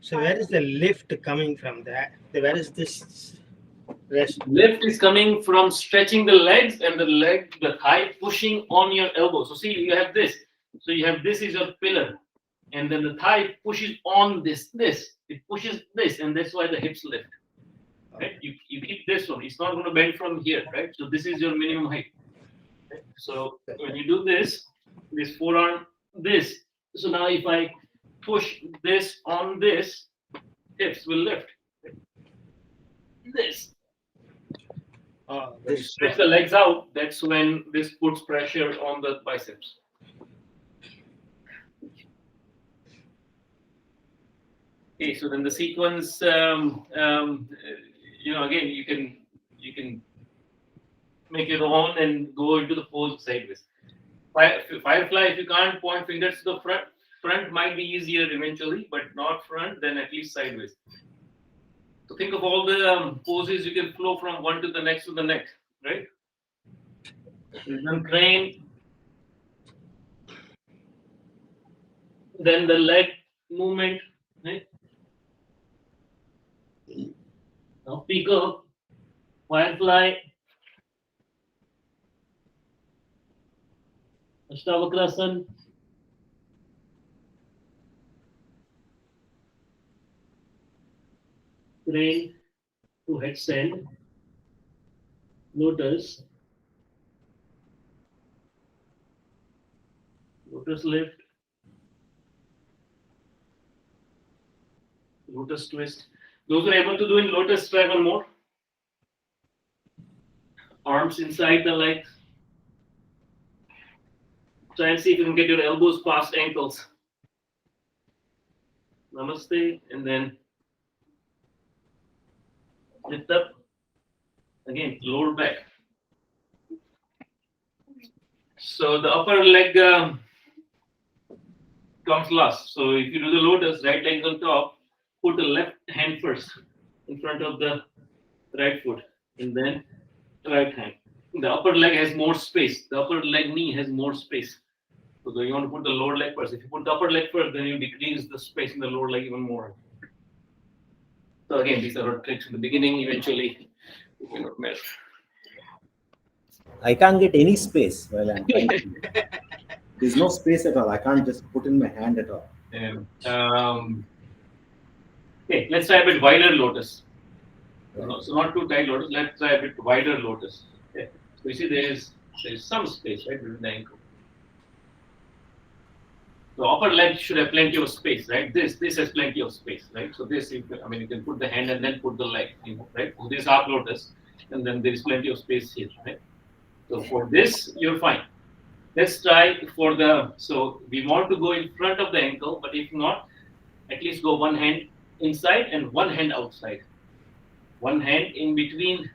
So where is the lift coming from? Where is this rest? Lift is coming from stretching the legs and the thigh pushing on your elbow. So see, you have this. So you have this is your pillar, and then the thigh pushes on this. It pushes this, and that's why the hips lift. Right? You keep this one. It's not going to bend from here, right? So this is your minimum height. Right? So when you do this forearm, this. So now if I push this on this, hips will lift. This. Stretch the legs out. That's when this puts pressure on the biceps. Okay, so then the sequence, again, you can make your own and go into the pose sideways. Firefly, if you can't point fingers to the front might be easier eventually, but not front, then at least sideways. So think of all the poses you can flow from one to the next, right? Then crane, then the leg movement, right? Now peacock, firefly, Ashtavakrasan, crane to headstand, lotus lift, lotus twist. Those who are able to do in lotus, try one more. Arms inside the legs. Try and see if you can get your elbows past ankles. Namaste, and then lift up. Again, lower back. So the upper leg comes last. So if you do the lotus, right leg on top, put the left hand first in front of the right foot, and then right hand. The upper leg has more space. The upper leg knee has more space. So you want to put the lower leg first. If you put the upper leg first, then you decrease the space in the lower leg even more. So again, these are our tricks in the beginning. Eventually, you cannot measure. I can't get any space while I'm trying to. There's no space at all. I can't just put in my hand at all. Okay, let's try a bit wider lotus. So not too tight lotus. Let's try a bit wider lotus. Okay. So you see there is some space right between the ankle. The upper leg should have plenty of space, right? This has plenty of space, right? So this, you can put the hand and then put the leg, right? So this half lotus, and then there is plenty of space here, right? So for this, you're fine. Let's try for so we want to go in front of the ankle, but if not, at least go one hand inside and one hand outside. One hand in between,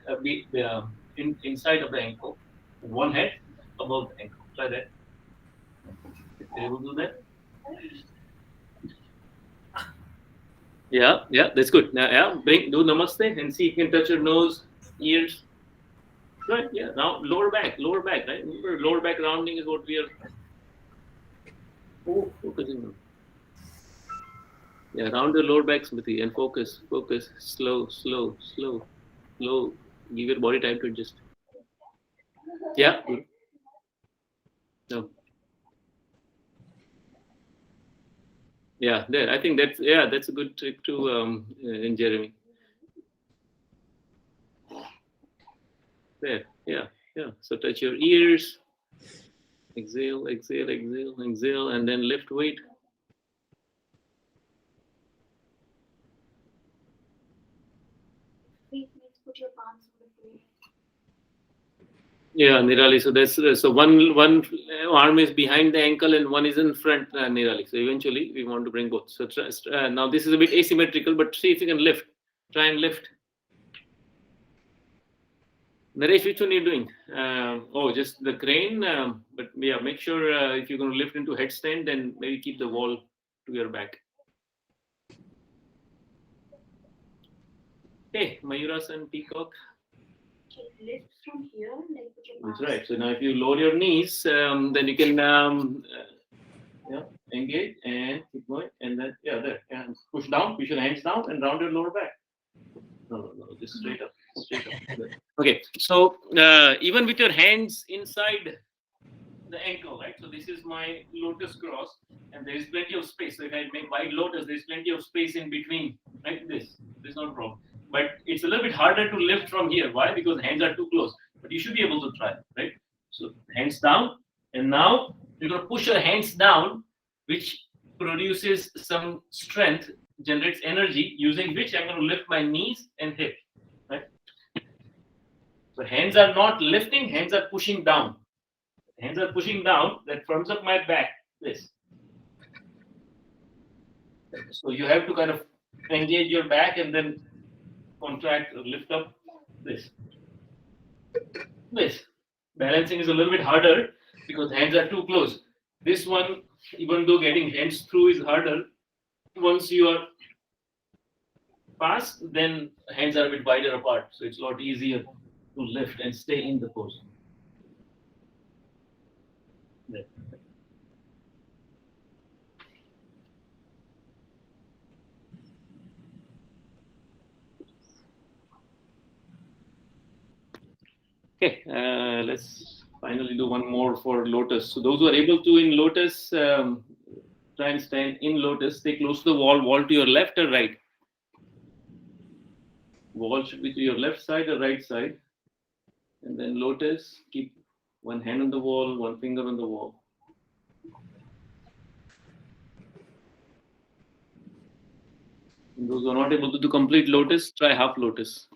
inside of the ankle, and one hand above the ankle. Try that. If you're able to do that. Yeah, that's good. Now, do namaste and see if you can touch your nose, ears. Right, yeah. Now lower back, right? Remember, lower back rounding is what we are focusing on. Yeah, round your lower back, Smriti, and focus. Slow. Give your body time to adjust. Yeah. No. Yeah, there. I think that's a good trick too, in Jeremy. There. Yeah. So touch your ears. Exhale, and then lift weight. Please put your palms on the floor. Yeah, Nirali. So that's so one arm is behind the ankle and one is in front, Nirali. So eventually we want to bring both. So now this is a bit asymmetrical, but see if you can lift. Try and lift. Naresh, which one are you doing? Just the crane. But yeah, make sure if you're going to lift into headstand, then maybe keep the wall to your back. Okay, Mayurasan, peacock. Okay, lift from here, like put your That's palms. right. So now if you lower your knees, then you can engage and keep going, and then there. And push down, push your hands down, and round your lower back. No, just straight up. Okay, so even with your hands inside the ankle, right? So this is my lotus cross, and there is plenty of space. So if I make wide lotus, there is plenty of space in between, like this. There's no problem. But it's a little bit harder to lift from here. Why? Because hands are too close. But you should be able to try, right? So hands down, and now you're going to push your hands down, which produces some strength, generates energy, using which I'm going to lift my knees and hip, right? So hands are not lifting, hands are pushing down. Hands are pushing down, that firms up my back, this. So you have to kind of engage your back and then contract or lift up this. This. Balancing is a little bit harder because hands are too close. This one, even though getting hands through is harder, once you are fast, then hands are a bit wider apart. So it's a lot easier to lift and stay in the pose. There. Okay, let's finally do one more for Lotus. So those who are able to in Lotus, try and stand in Lotus. Stay close to the wall. Wall to your left or right? Wall should be to your left side or right side. And then Lotus, keep one hand on the wall, one finger on the wall. And those who are not able to do complete Lotus, try half Lotus.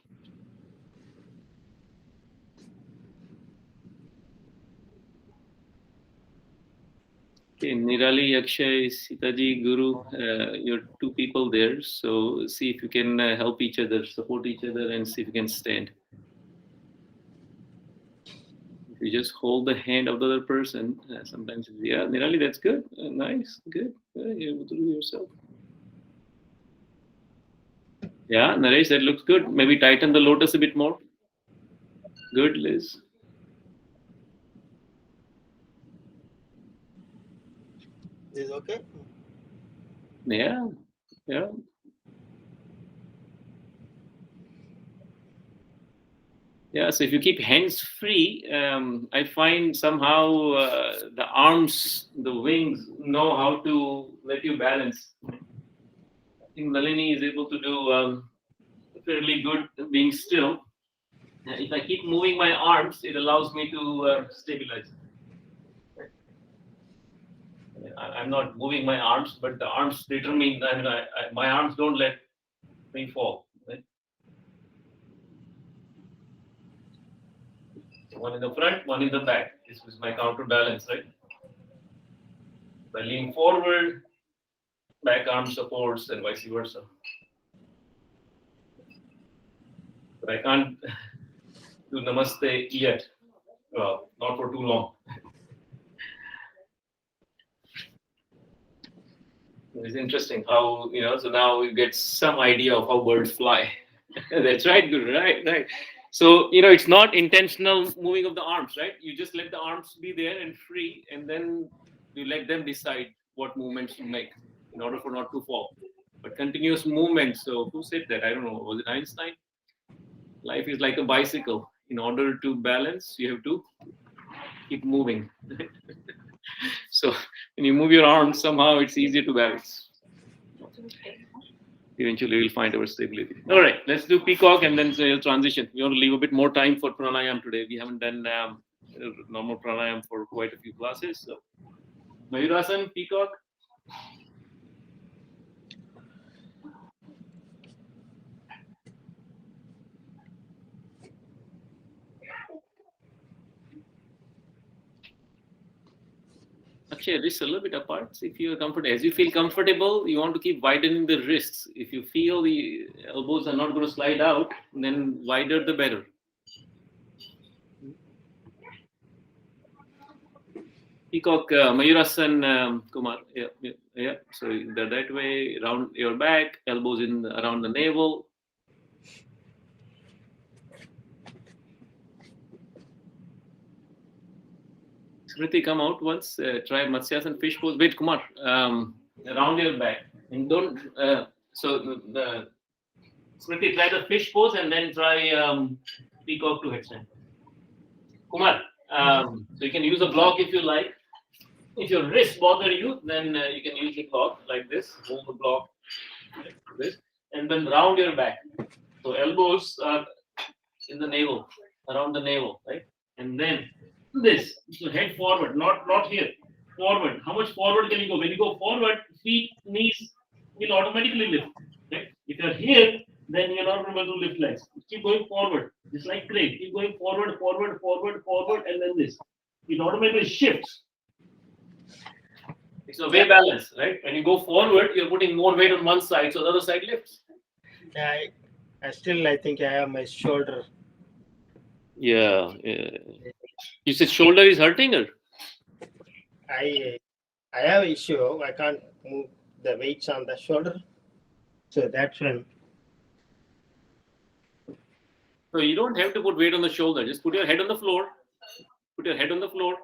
Okay, Nirali, Akshay, Sitaji, Guru, you're two people there. So see if you can help each other, support each other, and see if you can stand. If you just hold the hand of the other person, sometimes, yeah, Nirali, that's good. Nice, good. You're able to do yourself. Yeah, Naresh, that looks good. Maybe tighten the Lotus a bit more. Good, Liz. Is it okay? Yeah, yeah. Yeah, so if you keep hands free, I find somehow the arms, the wings know how to let you balance. I think Nalini is able to do fairly good being still. If I keep moving my arms, it allows me to stabilize. I'm not moving my arms, but the arms determine. I mean, my arms don't let me fall. Right? So one in the front, one in the back. This was my counterbalance, right? If I lean forward, back arm supports, and vice versa. But I can't do Namaste yet. Well, not for too long. It's interesting how, so now you get some idea of how birds fly. That's right, Guru, right. So, it's not intentional moving of the arms, right? You just let the arms be there and free, and then you let them decide what movements to make in order for not to fall. But continuous movement, so who said that? I don't know, was it Einstein? Life is like a bicycle. In order to balance, you have to keep moving. So when you move your arms, somehow it's easier to balance. Eventually, we'll find our stability. All right, let's do peacock and then transition. We want to leave a bit more time for pranayam today. We haven't done normal pranayam for quite a few classes. So, Mayurasan, peacock. Actually, wrists a little bit apart. If you are comfortable, as you feel comfortable, you want to keep widening the wrists. If you feel the elbows are not going to slide out, then wider the better. Peacock, Mayurasan, Kumar. Yeah. So that way, round your back, elbows in around the navel. Smriti, come out once. Try Matsyasan fish pose. Wait, Kumar. Around your back, and don't. The Smriti, try the fish pose and then try peacock to headstand. Kumar, so you can use a block if you like. If your wrists bother you, then you can use a block like this. Hold the block like this, and then round your back. So elbows are in the navel, around the navel, right? And then this. So head forward, not here. Forward. How much forward can you go? When you go forward, feet, knees will automatically lift. Okay? If you're here, then you're not able to lift legs. Keep going forward. Just like crane. Keep going forward, and then this. It automatically shifts. It's a way balance, right? When you go forward, you're putting more weight on one side, so the other side lifts. I I think I have my shoulder. Yeah. You said shoulder is hurting her? I have issue. I can't move the weights on the shoulder. So that's when. So you don't have to put weight on the shoulder. Just put your head on the floor. Put your head on the floor.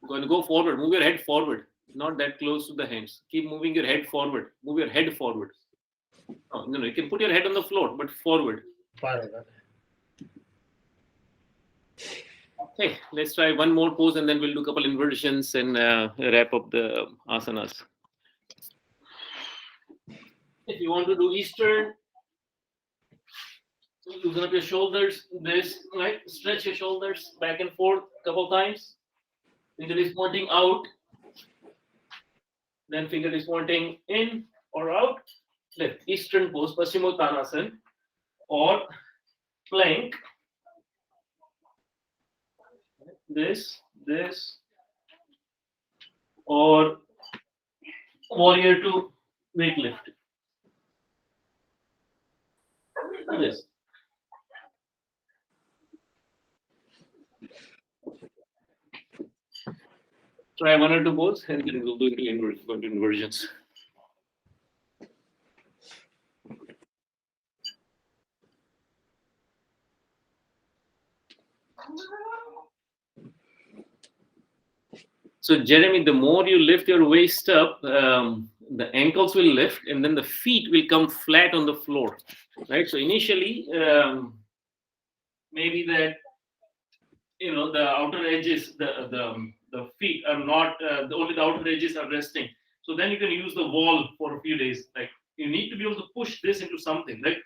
Going to go forward. Move your head forward. Not that close to the hands. Keep moving your head forward. Move your head forward. Oh, no, you can put your head on the floor, but forward. Okay, let's try one more pose and then we'll do a couple inversions and wrap up the asanas. If you want to do Eastern, loosen up your shoulders, this, right? Stretch your shoulders back and forth a couple times. Finger is pointing out, then finger is pointing in or out. Lift. Eastern pose, Paschimottanasana or plank. This, or warrior to weight lift. This. Try one or two poses and then we'll do inversions. So Jeremy, the more you lift your waist up, the ankles will lift and then the feet will come flat on the floor, right? So initially, maybe that, the outer edges, the feet are not, only the outer edges are resting. So then you can use the wall for a few days. Like you need to be able to push this into something, right?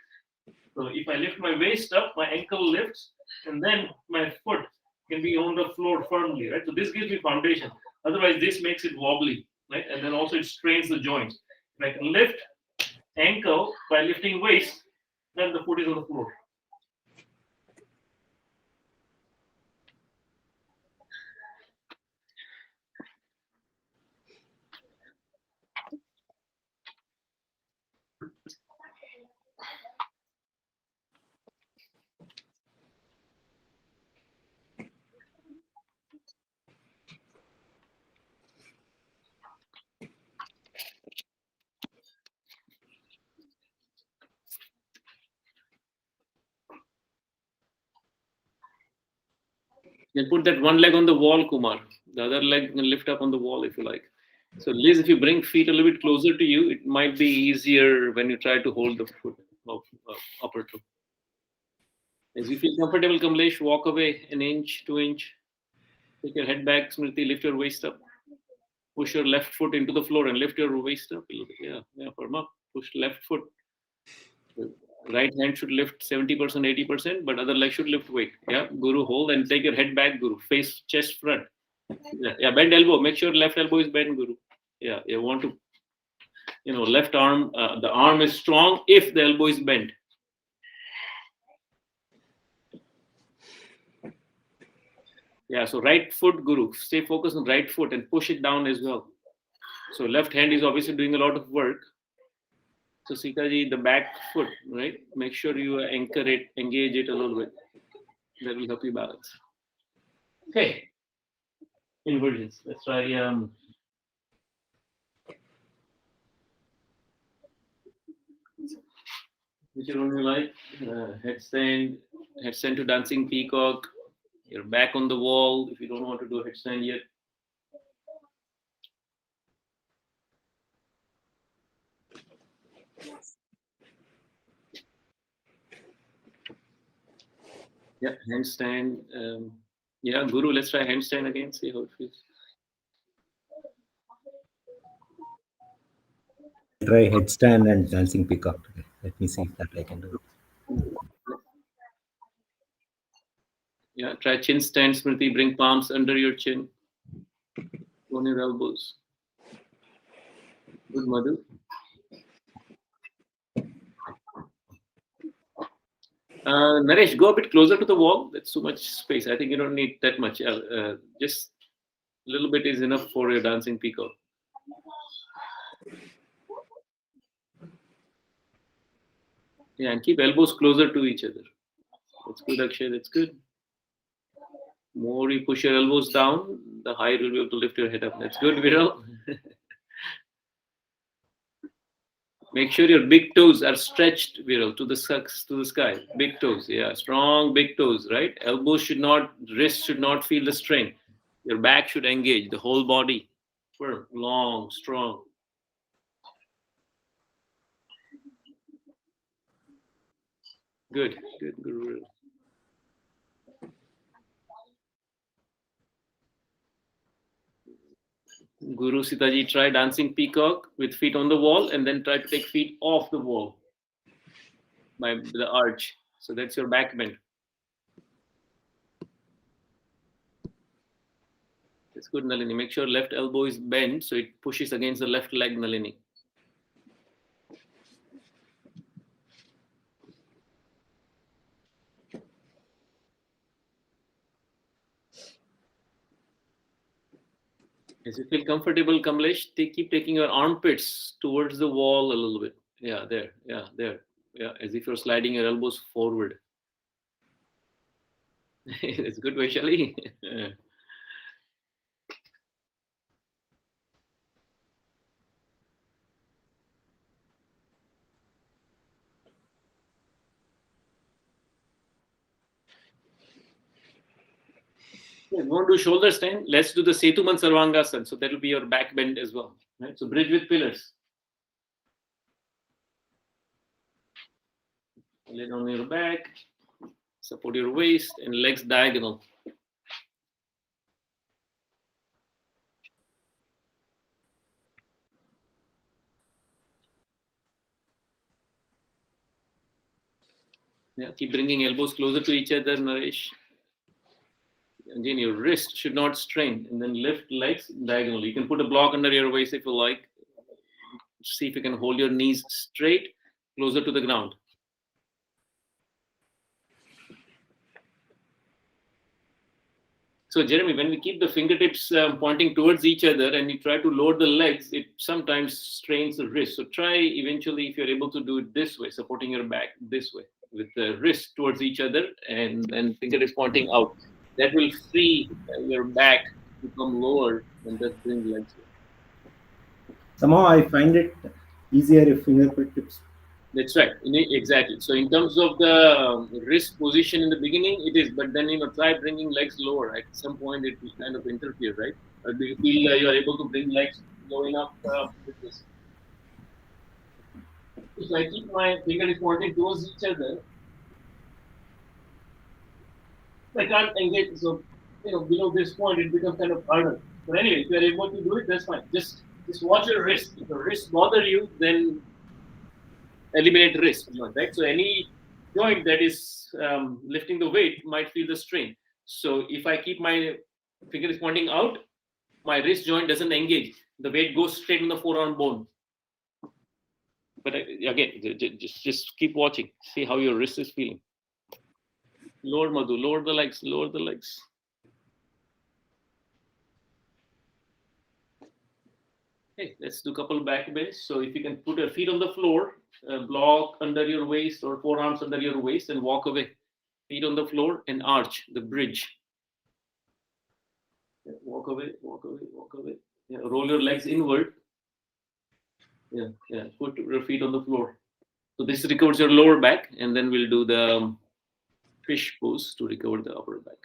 So if I lift my waist up, my ankle lifts, and then my foot can be on the floor firmly, right? So this gives me foundation. Otherwise, this makes it wobbly, right? And then also it strains the joints. If I can lift ankle by lifting waist, then the foot is on the floor. You can put that one leg on the wall, Kumar. The other leg can lift up on the wall if you like. So Liz, if you bring feet a little bit closer to you, it might be easier when you try to hold the foot of upper toe. As you feel comfortable, Kamlesh, walk away an inch, 2 inch. Take your head back, Smriti, lift your waist up. Push your left foot into the floor and lift your waist up a little bit. Yeah, firm up. Push left foot. Right hand should lift 70%, 80%, but other leg should lift weight. Yeah, Guru, hold and take your head back, Guru. Face, chest front. Yeah, bend elbow. Make sure left elbow is bent, Guru. Yeah, you want to, left arm, the arm is strong if the elbow is bent. Yeah, so right foot, Guru. Stay focused on right foot and push it down as well. So left hand is obviously doing a lot of work. So Sitaji, the back foot, right? Make sure you anchor it, engage it a little bit. That will help you balance. Okay. Inversions. Let's try. Which one you like? Headstand to dancing peacock. You're back on the wall if you don't want to do a headstand yet. Yeah, handstand. Yeah, Guru, let's try handstand again. See how it feels. Try headstand and dancing peacock today. Let me see if that I can do it. Yeah, try chin stand, Smriti. Bring palms under your chin. On your elbows. Good, Madhu. Naresh, go a bit closer to the wall. That's too much space. I think you don't need that much. Just a little bit is enough for your dancing peacock. Yeah, and keep elbows closer to each other. That's good, Akshay. That's good. More you push your elbows down, the higher you'll be able to lift your head up. That's good, Viral. Make sure your big toes are stretched, Viral, to the sky. Big toes, yeah, strong big toes, right? Elbows should not, wrists should not feel the strain. Your back should engage the whole body. Firm, long, strong. Good, good, Guru. Guru Sitaji, try dancing peacock with feet on the wall and then try to take feet off the wall by the arch. So that's your back bend. That's good, Nalini. Make sure left elbow is bent so it pushes against the left leg, Nalini. As you feel comfortable, Kamlesh, keep taking your armpits towards the wall a little bit. Yeah, there. Yeah, there. Yeah, as if you're sliding your elbows forward. That's good, Vaishali. Yeah, won't do shoulder stand. Let's do the Setuman Sarvangasana. So that will be your back bend as well. Right? So bridge with pillars. Lay on your back, support your waist and legs diagonal. Yeah, keep bringing elbows closer to each other, Naresh. Again, your wrist should not strain, and then lift legs diagonally. You can put a block under your waist if you like. See if you can hold your knees straight, closer to the ground. So, Jeremy, when we keep the fingertips pointing towards each other and you try to lower the legs, it sometimes strains the wrist. So, try eventually, if you're able to do it this way, supporting your back this way, with the wrist towards each other and fingertips pointing out. That will free your back to come lower and just bring legs. Somehow I find it easier if fingertips. That's right. Exactly. So in terms of the wrist position in the beginning, it is. But then try bringing legs lower. At some point, it will kind of interfere, right? Or do you feel you are able to bring legs low enough with this? So I keep my fingers pointing towards each other. I can't engage. So below this point, it becomes kind of harder. But anyway, if you are able to do it, that's fine. Just watch your wrist. If your wrist bother you, then eliminate wrist, right? So any joint that is lifting the weight might feel the strain. So if I keep my fingers pointing out, my wrist joint doesn't engage. The weight goes straight in the forearm bone. But again, just keep watching. See how your wrist is feeling. Lower, Madhu. Lower the legs. Lower the legs. Okay, let's do a couple of back bends. So if you can put your feet on the floor, block under your waist or forearms under your waist and walk away. Feet on the floor and arch, the bridge. Yeah, walk away, walk away, walk away. Yeah, roll your legs inward. Yeah, put your feet on the floor. So this recovers your lower back, and then we'll do the fish pose to recover the upper back.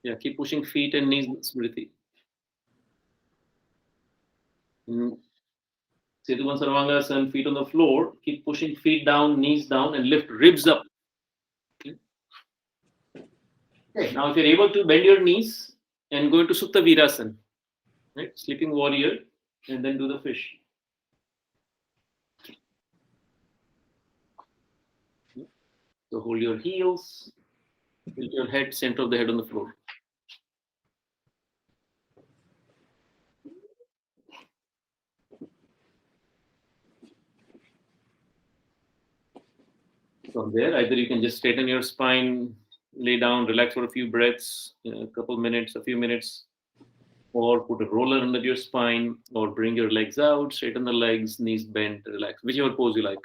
Yeah, keep pushing feet and knees, Smriti. Setuman Sarvangasana, feet on the floor. Keep pushing feet down, knees down, and lift ribs up. Okay, now if you're able to bend your knees and go into Supta Virasana, right? Sleeping warrior, and then do the fish. So hold your heels, tilt your head, center of the head on the floor. From there, either you can just straighten your spine, lay down, relax for a few breaths, a couple minutes, a few minutes. or put a roller under your spine, or bring your legs out, straighten the legs, knees bent, relax, whichever pose you like.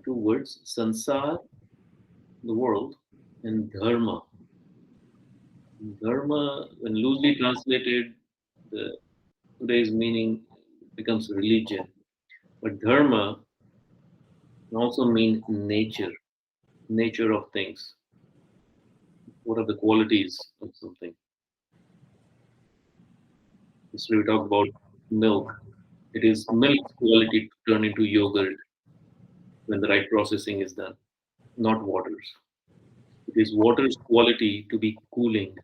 Two words, sansar, the world, and dharma. Dharma, when loosely translated, the today's meaning becomes religion. But dharma can also mean nature, nature of things. What are the qualities of something? Yesterday we talked about milk. It is milk's quality to turn into yogurt when the right processing is done, not water's. It is water's quality to be cooling.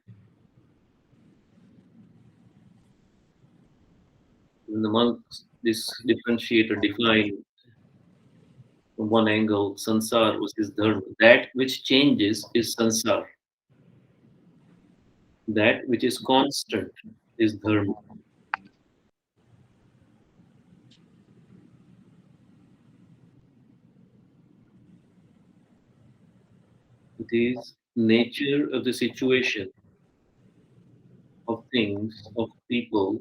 When the monks this differentiate or define from one angle, sansar versus dharma. That which changes is sansar. That which is constant is dharma. It is nature of the situation, of things, of people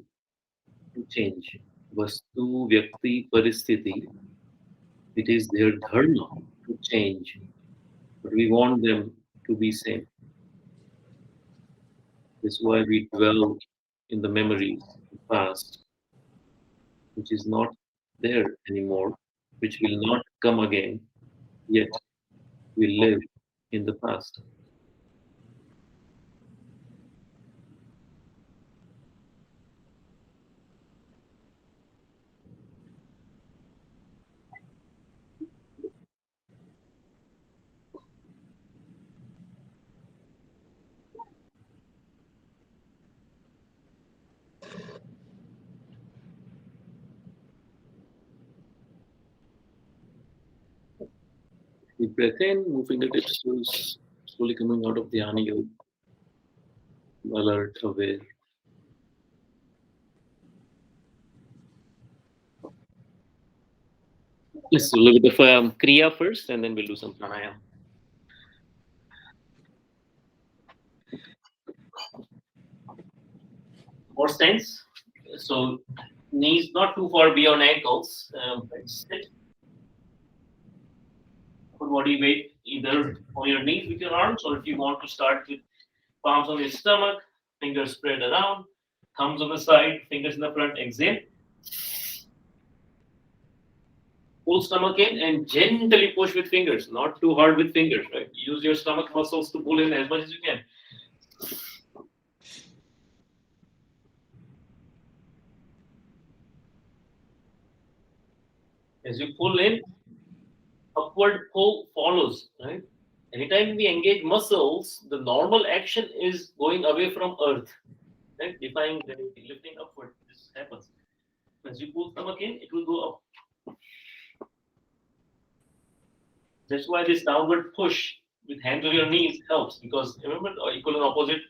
to change. Vastu, Vyakti, Paristhiti, it is their dharma to change. But we want them to be same. That's why we dwell in the memories of the past, which is not there anymore, which will not come again, yet we live in the past. Deep breath in, move fingertips slowly coming out of the Dhyana Yoga. Alert, aware. Let's do a little bit of Kriya first, and then we'll do some Pranayam. More stance. So knees not too far beyond ankles. Sit. Put body weight either on your knees with your arms, or if you want to start with palms on your stomach, fingers spread around, thumbs on the side, fingers in the front. Exhale. Pull stomach in and gently push with fingers, not too hard with fingers, right? Use your stomach muscles to pull in as much as you can. As you pull in, upward pull follows, right? Anytime we engage muscles, the normal action is going away from earth, right? Defying gravity, lifting upward. This happens. As you pull stomach in, it will go up. That's why this downward push with hands on your knees helps, because remember equal and opposite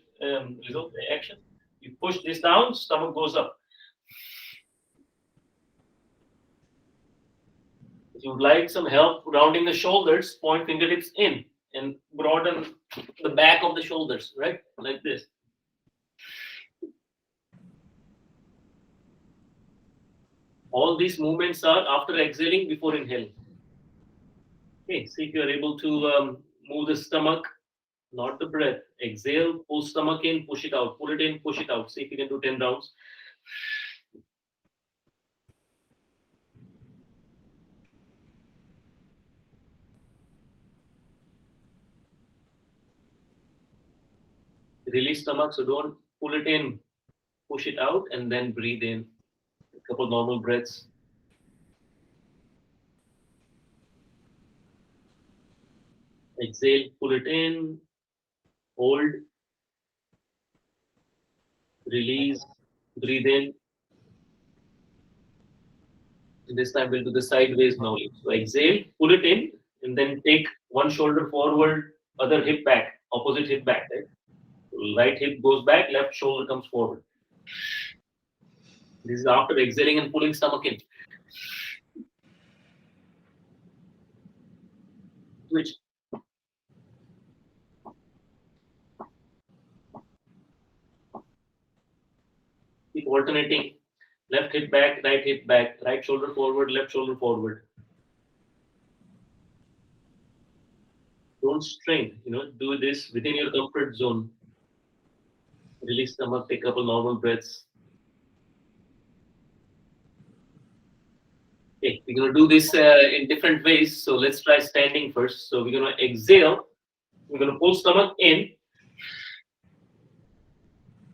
result action. You push this down, stomach goes up. If you would like some help rounding the shoulders, point fingertips in and broaden the back of the shoulders, right? Like this. All these movements are after exhaling, before inhaling. Okay, see if you are able to move the stomach, not the breath. Exhale, pull stomach in, push it out. Pull it in, push it out. See if you can do 10 rounds. Release stomach, so don't pull it in, push it out, and then breathe in. A couple normal breaths. Exhale, pull it in, hold, release, breathe in. This time we'll do the sideways now. So exhale, pull it in, and then take one shoulder forward, other hip back, opposite hip back. Right? Right hip goes back, left shoulder comes forward. This is after exhaling and pulling stomach in. Switch. Keep alternating. Left hip back, right shoulder forward, left shoulder forward. Don't strain, do this within your comfort zone. Release stomach, take a couple normal breaths. Okay, we're going to do this in different ways. So let's try standing first. So we're going to exhale. We're going to pull stomach in.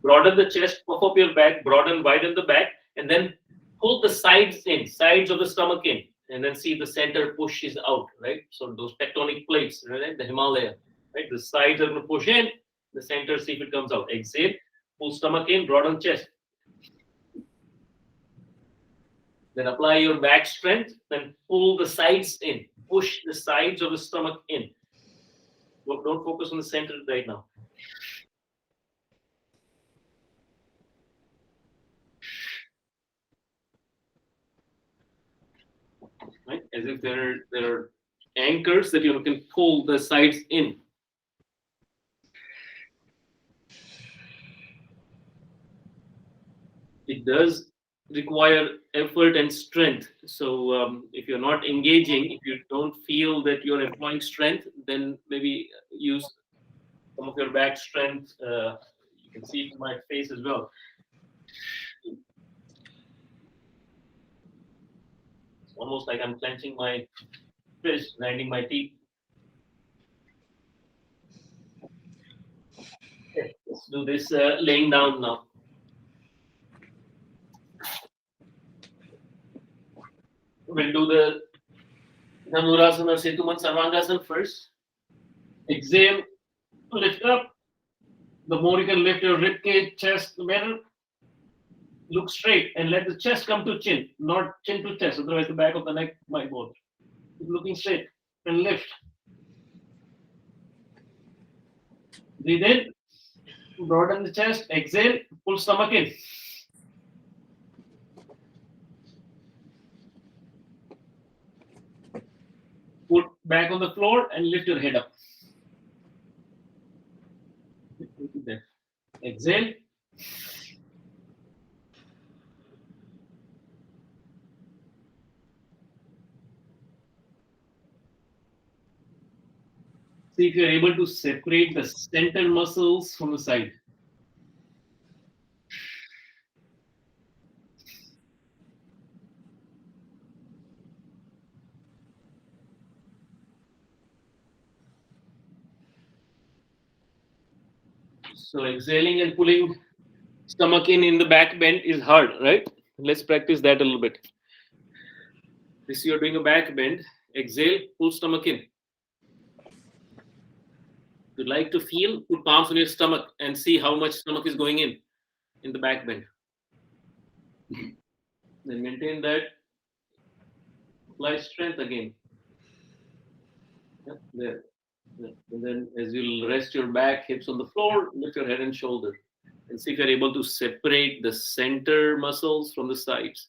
Broaden the chest, puff up your back, widen the back, and then pull the sides in, sides of the stomach in, and then see the center pushes out, right? So those tectonic plates, right? The Himalaya, right? The sides are going to push in, the center, see if it comes out. Exhale, pull stomach in, broaden chest. Then apply your back strength, then pull the sides in, push the sides of the stomach in. Don't focus on the center right now. Right? As if there are anchors that you can pull the sides in. It does require effort and strength. So if you're not engaging, if you don't feel that you're employing strength, then maybe use some of your back strength. You can see it in my face as well. It's almost like I'm clenching my fist, grinding my teeth. Okay, let's do this laying down now. We'll do the Dhanurasana, Setuman Sarvangasana first. Exhale, lift up. The more you can lift your ribcage, chest, the better. Look straight and let the chest come to chin, not chin to chest. Otherwise, the back of the neck might go. Keep looking straight and lift. Breathe in, broaden the chest. Exhale, pull stomach in. Put back on the floor and lift your head up. Exhale. See if you're able to separate the center muscles from the side. So exhaling and pulling stomach in the back bend is hard, right? Let's practice that a little bit. This you're doing a back bend. Exhale, pull stomach in. If you'd like to feel, put palms on your stomach and see how much stomach is going in the back bend. Then maintain that. Apply strength again. Yep, there. Yep. And then as you'll rest your back, hips on the floor, lift your head and shoulder. And see if you're able to separate the center muscles from the sides.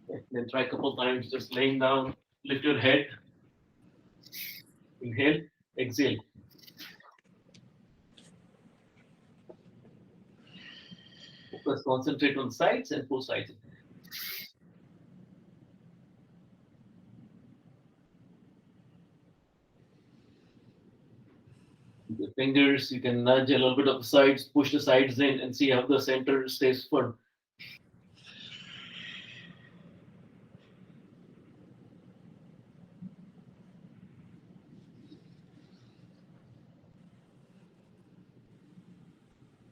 Okay. Then try a couple times, just laying down, lift your head. Inhale, exhale. Focus, concentrate on sides and pull sides in. With your fingers, you can nudge a little bit of the sides, push the sides in, and see how the center stays firm.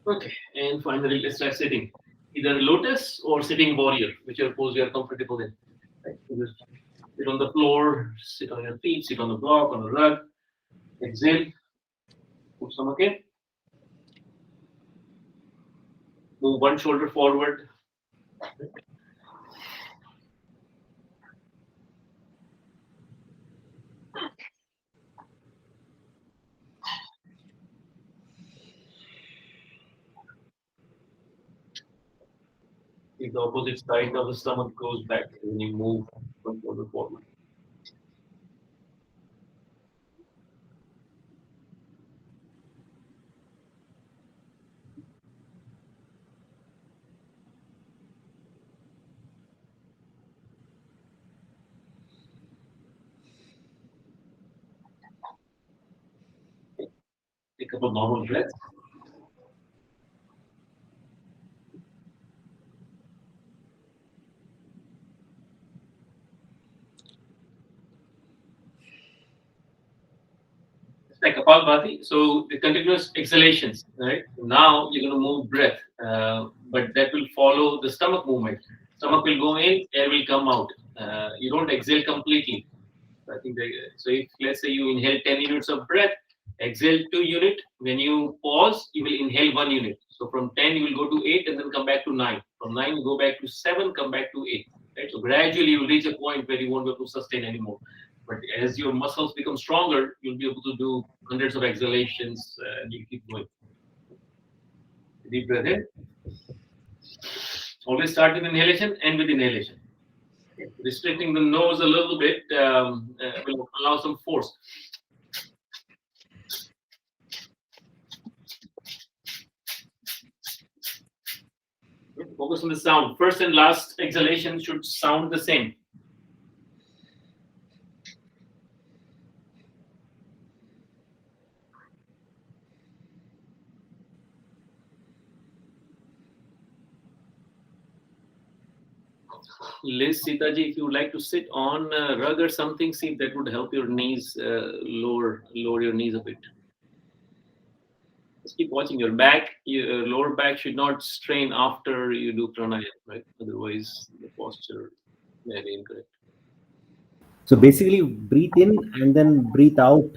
Okay, and finally, let's try sitting. Either lotus or sitting warrior, whichever pose you are comfortable in. Right? So just sit on the floor, sit on your feet, sit on the block, on the rug. Exhale, put stomach in. Move one shoulder forward. If the opposite side of the stomach goes back when you move one shoulder forward. Take a couple normal breaths. It's like Kapalbhati. So the continuous exhalations, right? Now you're going to move breath, but that will follow the stomach movement. Stomach will go in, air will come out. You don't exhale completely. I think so. If let's say you inhale 10 units of breath, exhale 2 units. When you pause, you will inhale 1 unit. So from 10 you will go to 8 and then come back to 9. From 9 you go back to 7, come back to 8. Right? So gradually you will reach a point where you won't be able to sustain anymore. But as your muscles become stronger, you'll be able to do hundreds of exhalations and you keep going. Deep breath in. Always start with inhalation, end with inhalation. Restricting the nose a little bit will allow some force. Focus on the sound. First and last exhalation should sound the same. Liz, Sitaji, if you would like to sit on a rug or something, see if that would help your knees, lower your knees a bit. Just keep watching your back. Your lower back should not strain after you do pranayam, right? Otherwise, the posture may be incorrect. So basically, breathe in and then breathe out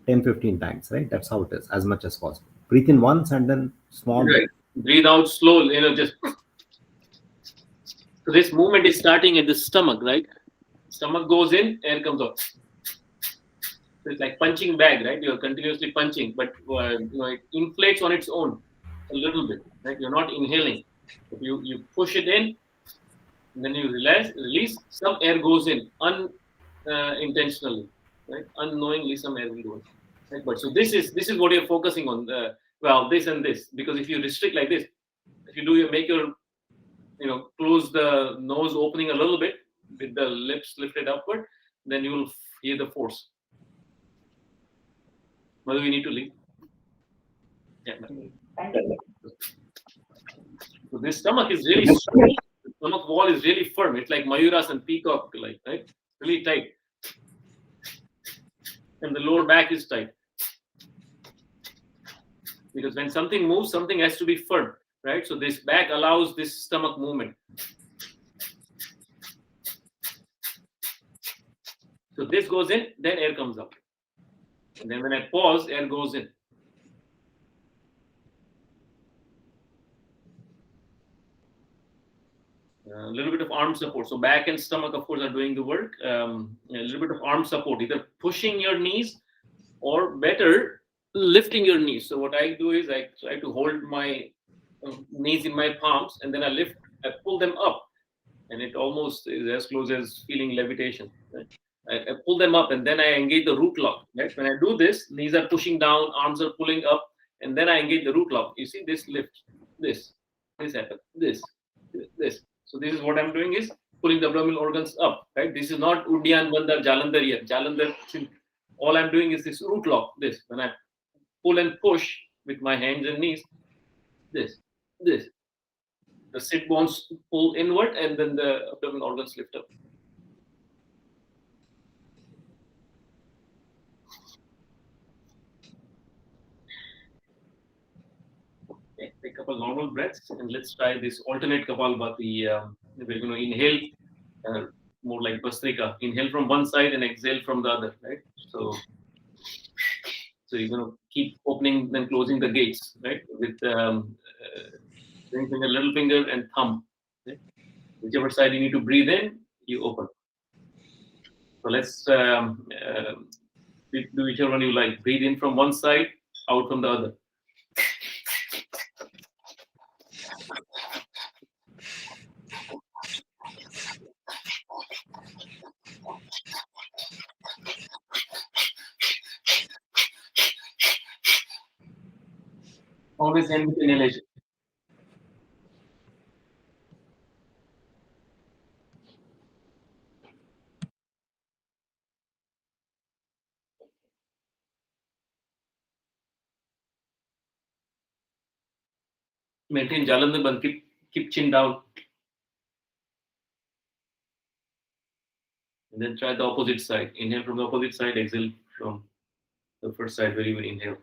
10-15 times, right? That's how it is, as much as possible. Breathe in once and then small. Right. Breathe out slowly, just So this movement is starting at the stomach, right? Stomach goes in, air comes out. So it's like punching bag, right? You're continuously punching, but it inflates on its own a little bit, right? You're not inhaling. If you push it in, and then you release, some air goes in unintentionally, right? Unknowingly, some air will go in. Right? But so this is what you're focusing on. Well, this and this, because if you restrict like this, if you make your close the nose opening a little bit with the lips lifted upward, then you will hear the force. Whether we need to leave. Yeah. So this stomach is really strong. The stomach wall is really firm. It's like Mayuras and peacock, like, right? Really tight. And the lower back is tight. Because when something moves, something has to be firm, right? So this back allows this stomach movement. So this goes in, then air comes out. And then when I pause, air goes in. A little bit of arm support. So back and stomach, of course, are doing the work. A little bit of arm support, either pushing your knees or better, lifting your knees. So what I do is I try to hold my knees in my palms, and then I pull them up, and it almost is as close as feeling levitation. Right? I pull them up, and then I engage the root lock. Right? When I do this, knees are pushing down, arms are pulling up, and then I engage the root lock. You see this lift, this happens, this. So this is what I'm doing, is pulling the abdominal organs up. Right? This is not Udyan Bandha Jalandhar yet. Jalandhar, all I'm doing is this root lock. This, when I pull and push with my hands and knees, this. The sit bones pull inward, and then the abdominal organs lift up. Okay, take a couple normal breaths, and let's try this alternate Kapalbhati. We're going to inhale more like Bhastrika. Inhale from one side and exhale from the other, right? So you're going to keep opening and closing the gates, right? With ring finger, little finger, and thumb. Okay? Whichever side you need to breathe in, you open. So let's do whichever one you like. Breathe in from one side, out from the other. Always end with inhalation. Maintain Jalandhar Bandh. Keep chin down. And then try the opposite side. Inhale from the opposite side, exhale from the first side where you will inhale.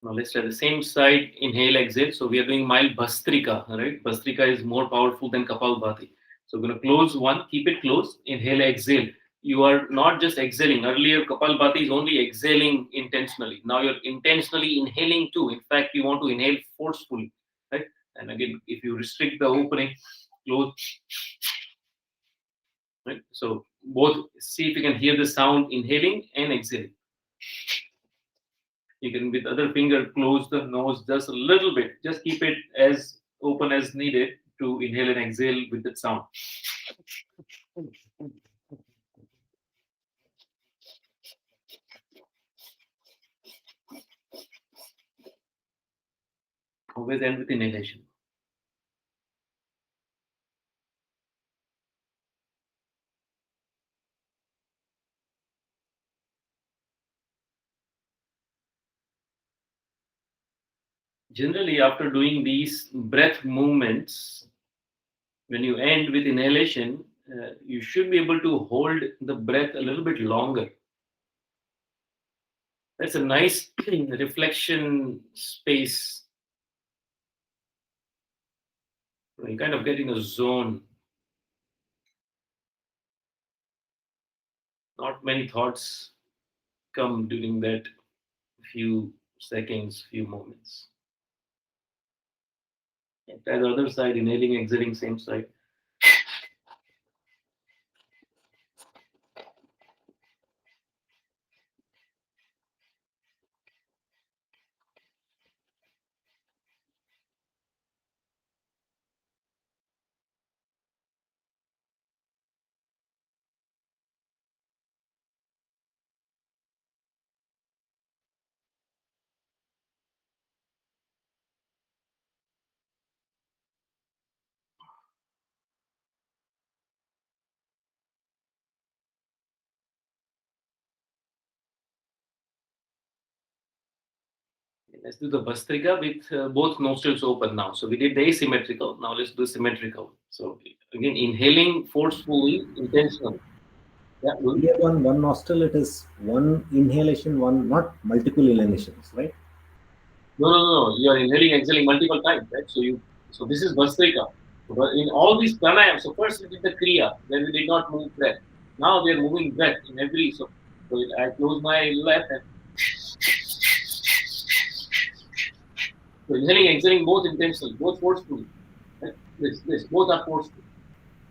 Now let's try the same side. Inhale, exhale. So we are doing mild Bhastrika, right? Bhastrika is more powerful than Kapalbhati. So we're going to close one, keep it closed. Inhale, exhale. You are not just exhaling. Earlier, Kapalbhati is only exhaling intentionally. Now you're intentionally inhaling too. In fact, you want to inhale forcefully, right? And again, if you restrict the opening, close, right? So both, see if you can hear the sound inhaling and exhaling. You can, with other finger, close the nose just a little bit. Just keep it as open as needed to inhale and exhale with that sound. Always end with inhalation. Generally, after doing these breath movements, when you end with inhalation, you should be able to hold the breath a little bit longer. That's a nice reflection space. You kind of get in a zone. Not many thoughts come during that few seconds, few moments. Try the other side, inhaling, exhaling, same side. Let's do the Bastrika with both nostrils open now. So we did the asymmetrical. Now let's do symmetrical. So again, inhaling forcefully, intentionally. Yeah, good. Here one nostril, it is one inhalation, one, not multiple inhalations, right? No. You are inhaling, exhaling multiple times, right? So this is Bastrika. But in all these pranayam, so first we did the kriya, then we did not move breath. Now we are moving breath in every. So I close my left and so inhaling, exhaling both intentionally, both forcefully. Right? This, both are forceful.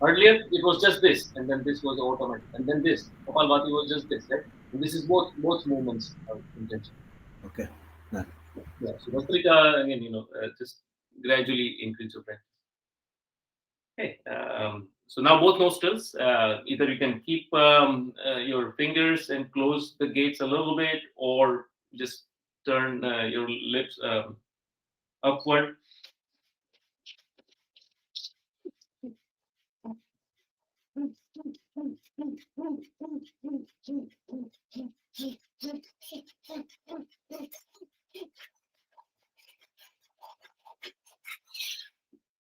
Earlier it was just this, and then this was automatic, and then this. Kapalbhati was just this, right? And this is both movements are intentional. Okay. Yeah. Yeah. So Bastrika again, just gradually increase your breath. Okay. So now both nostrils. Either you can keep your fingers and close the gates a little bit, or just turn your lips upward.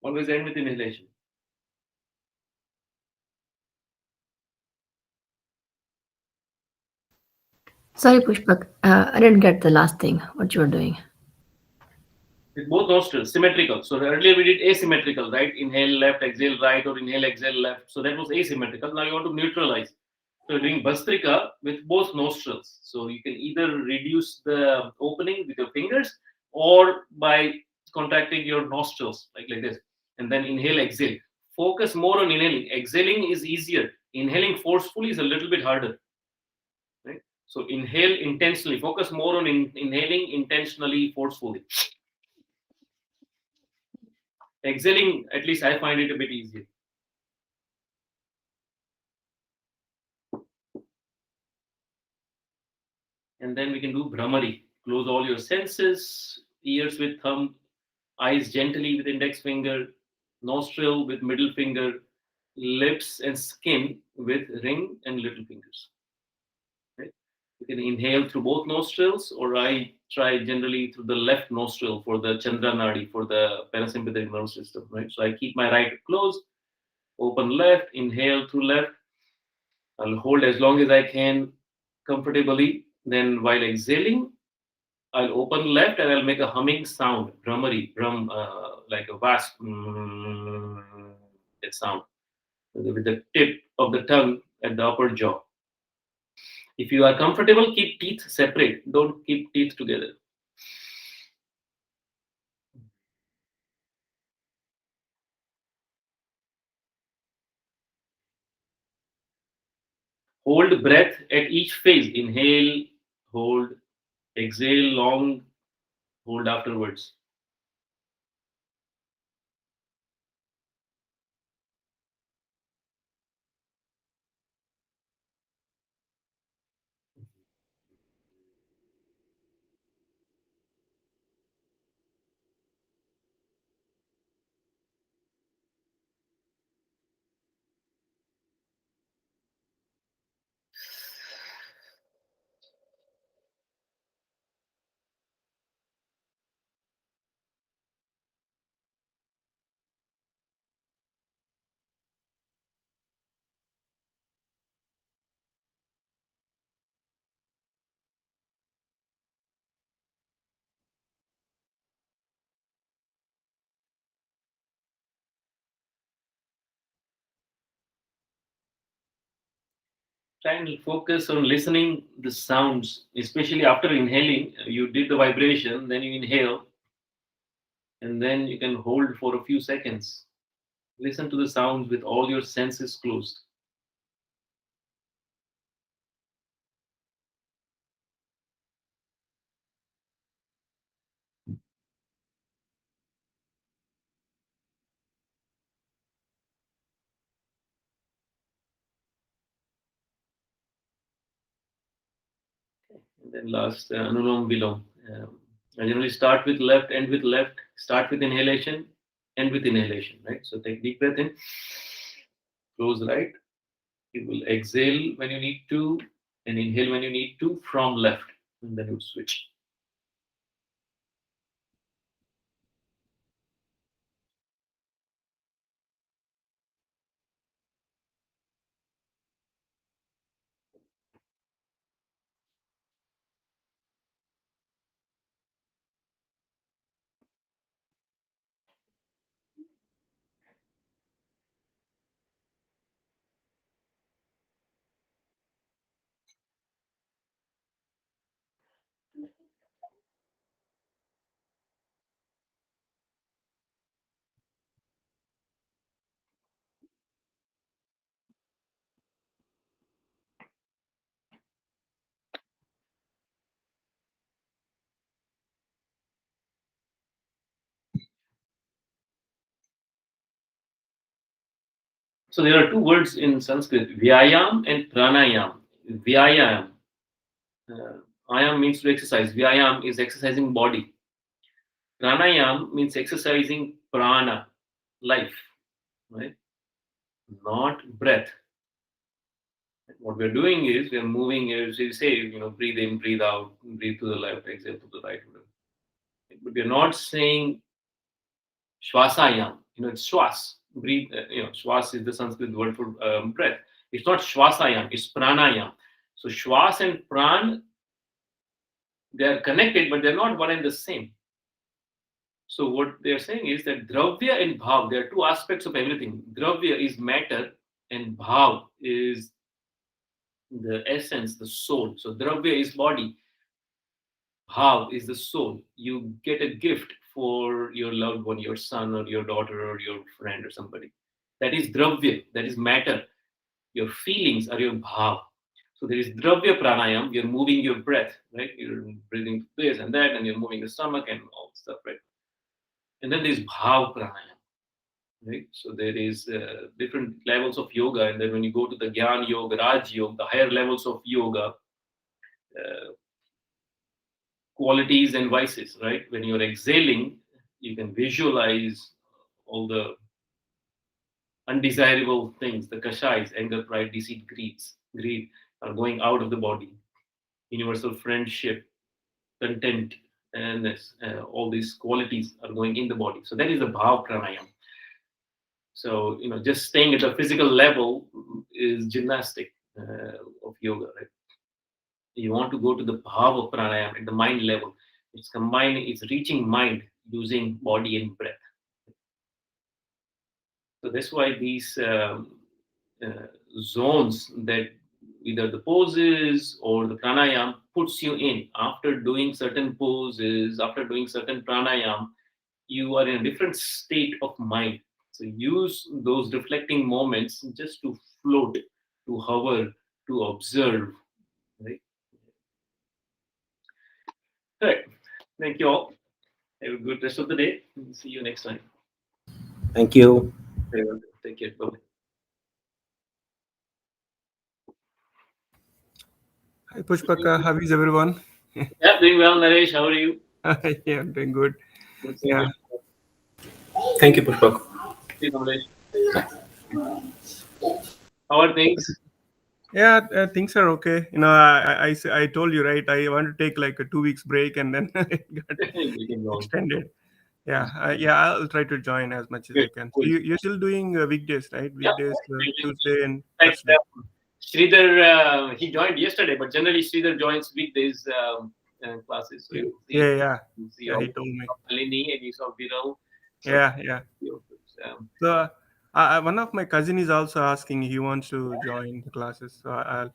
Always end with inhalation. Sorry, Pushpak. I didn't get the last thing, what you were doing. With both nostrils, symmetrical. So earlier we did asymmetrical, right? Inhale left, exhale right, or inhale, exhale left. So that was asymmetrical. Now you want to neutralize. So you're doing Bastrika with both nostrils. So you can either reduce the opening with your fingers or by contracting your nostrils like this. And then inhale, exhale. Focus more on inhaling. Exhaling is easier. Inhaling forcefully is a little bit harder. Right? So inhale intentionally. Focus more on inhaling intentionally, forcefully. Exhaling, at least I find it a bit easier. And then we can do Brahmari. Close all your senses, ears with thumb, eyes gently with index finger, nostril with middle finger, lips and skin with ring and little fingers. Right? You can inhale through both nostrils, or I try generally through the left nostril for the Chandra Nadi, for the parasympathetic nervous system. Right? So I keep my right closed, open left, inhale through left. I'll hold as long as I can comfortably. Then while exhaling, I'll open left and I'll make a humming sound, Brahmari, like a vast that sound with the tip of the tongue at the upper jaw. If you are comfortable, keep teeth separate. Don't keep teeth together. Hold breath at each phase. Inhale, hold, exhale, long, hold afterwards. try and focus on listening the sounds, especially after inhaling. You did the vibration, then you inhale, and then you can hold for a few seconds. Listen to the sounds with all your senses closed. And then last, Anulom Vilom. I generally start with left, end with left, start with inhalation, end with inhalation, right? So take deep breath in, close right. You will exhale when you need to, and inhale when you need to from left, and then you switch. So there are two words in Sanskrit, Vyayam and Pranayam. Vyayam. Ayam means to exercise. Vyayam is exercising body. Pranayam means exercising prana, life, right? Not breath. What we're doing is we're moving, as you say, breathe in, breathe out, breathe to the left, exhale to the right. But we're not saying Shwasayam. It's Shwas. Breathe. Shwas is the Sanskrit word for breath. It's not Shwasayam. It's Pranayam. So Shwas and Pran, they are connected, but they're not one and the same. So what they're saying is that Dravya and Bhav, there are two aspects of everything. Dravya is matter, and Bhav is the essence, the soul. So Dravya is body. Bhav is the soul. You get a gift for your loved one, your son or your daughter or your friend or somebody. That is Dravya, that is matter. Your feelings are your Bhav. So there is Dravya Pranayam, you're moving your breath, right? You're breathing this and that, and you're moving the stomach and all stuff, right? And then there's Bhav Pranayam, right? So there is different levels of yoga, and then when you go to the Gyan Yoga, Raj Yoga, the higher levels of yoga, qualities and vices, right? When you're exhaling, you can visualize all the undesirable things, the kashais, anger, pride, deceit, greed are going out of the body. Universal friendship, content, and all these qualities are going in the body. So that is the bhav pranayam. So just staying at the physical level is gymnastic of yoga, right? You want to go to the bhav of pranayam at the mind level. It's combining, it's reaching mind using body and breath. So that's why these zones, that either the poses or the pranayam puts you in, after doing certain poses, after doing certain pranayam, you are in a different state of mind. So use those reflecting moments just to float, to hover, to observe, right? Right. Thank you all. Have a good rest of the day. See you next time. Thank you. Very well. Take care. Bye. Hi Pushpaka, how is everyone? Yeah, doing well, Naresh. How are you? Yeah, I'm doing good. Good seeing Yeah. you. Thank you, Pushpak. See you, Naresh. How are things? Yeah, things are okay. I told you, right? I want to take like a 2 weeks break, and then it got Getting long. extended. Yeah, I'll try to join as much as I Good. can. So Cool. you're still doing weekdays, right? Yeah. Weekdays, Tuesday and Like, Thursday. Sridhar, he joined yesterday, but generally Sridhar joins weekdays classes. So you see, Yeah. you see Yeah, all he told me. Alini and you saw Viral. So, Yeah. So One of my cousin is also asking. He wants to join the classes, so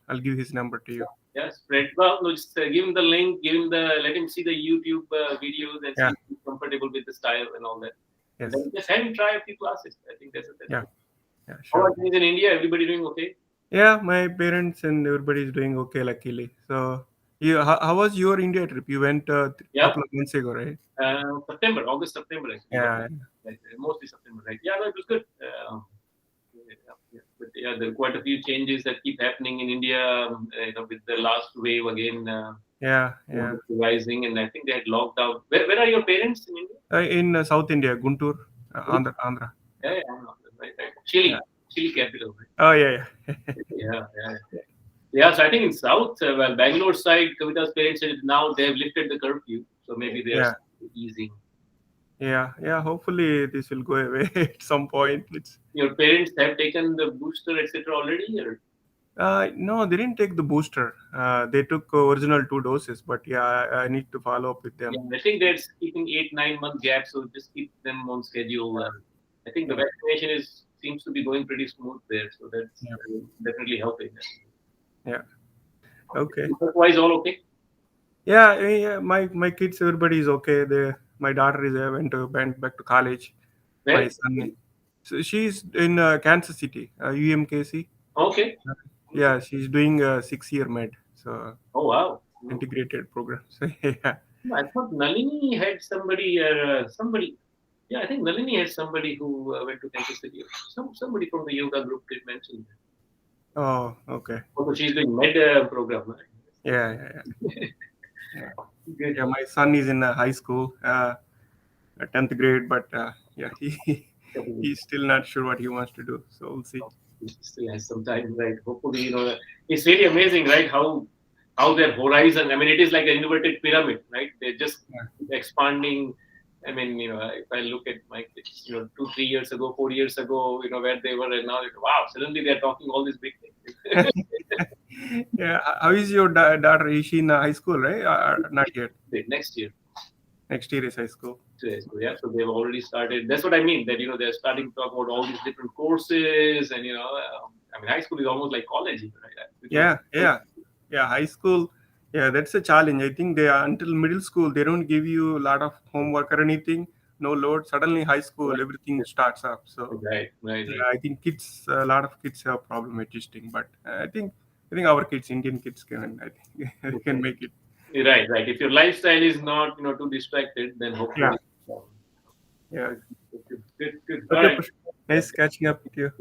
I'll give his number to you. Yeah, spread. Well, no, just give him the link. Let him see the YouTube videos and Yeah. see if he's comfortable with the style and all that. Yes. Then just have him try a few classes. I think that's Yeah. it. Yeah, How sure. are things in India? Everybody doing okay? Yeah, my parents and everybody is doing okay, luckily. So, how was your India trip? You went a Yeah. couple of months ago, right? August, September, actually. Yeah. Like, mostly September, right? Yeah, no, it was good. But yeah, there are quite a few changes that keep happening in India. With the last wave again Yeah. rising, and I think they had locked out. Where are your parents in India? In South India, Guntur, Andhra. Yeah, right. Chile, Yeah. Chile capital, right? Oh yeah. Yeah. So I think in South, Bangalore side, Kavita's parents said now they have lifted the curfew, so maybe they are easing. Yeah. Hopefully this will go away at some point. Your parents have taken the booster, etc. already, or? No, they didn't take the booster. They took original 2 doses, but yeah, I need to follow up with them. Yeah, I think they're keeping 8-9 month gap, so just keep them on schedule. I think the vaccination seems to be going pretty smooth there, so that's definitely helping. Yeah. Okay. Otherwise, all okay? Yeah. My kids, everybody is okay. My daughter went back to college. Where? My son, so she's in Kansas City, UMKC. Okay. Yeah, she's doing a 6-year med. So. Oh wow. Integrated program. So yeah. I thought Nalini had somebody. Yeah, I think Nalini has somebody who went to Kansas City. Somebody from the yoga group did mention that. Oh, okay. Also, she's doing med program, right? Yeah. Good. Yeah, my son is in high school, 10th grade, but yeah, he's still not sure what he wants to do. So we'll see. He still has some time, right? Hopefully, it's really amazing, right? How their horizon. I mean, it is like an inverted pyramid, right? They're just expanding. I mean, if I look at my kids, 2-3 years ago, 4 years ago, where they were, and now, wow, suddenly they're talking all these big things. Yeah, how is your daughter? Is she in high school, right? Not yet. Next year. Next year is high school. Yeah, so they've already started. That's what I mean. That they're starting to talk about all these different courses, and I mean, high school is almost like college, right? Yeah. High school. Yeah, that's a challenge. I think until middle school they don't give you a lot of homework or anything. No load. Suddenly high school, everything starts up. So right. Yeah, I think a lot of kids have problem adjusting, but I think our kids, Indian kids, they can make it. Right. If your lifestyle is not too distracted, then hopefully. Yeah. Good. Okay, nice catching up with you.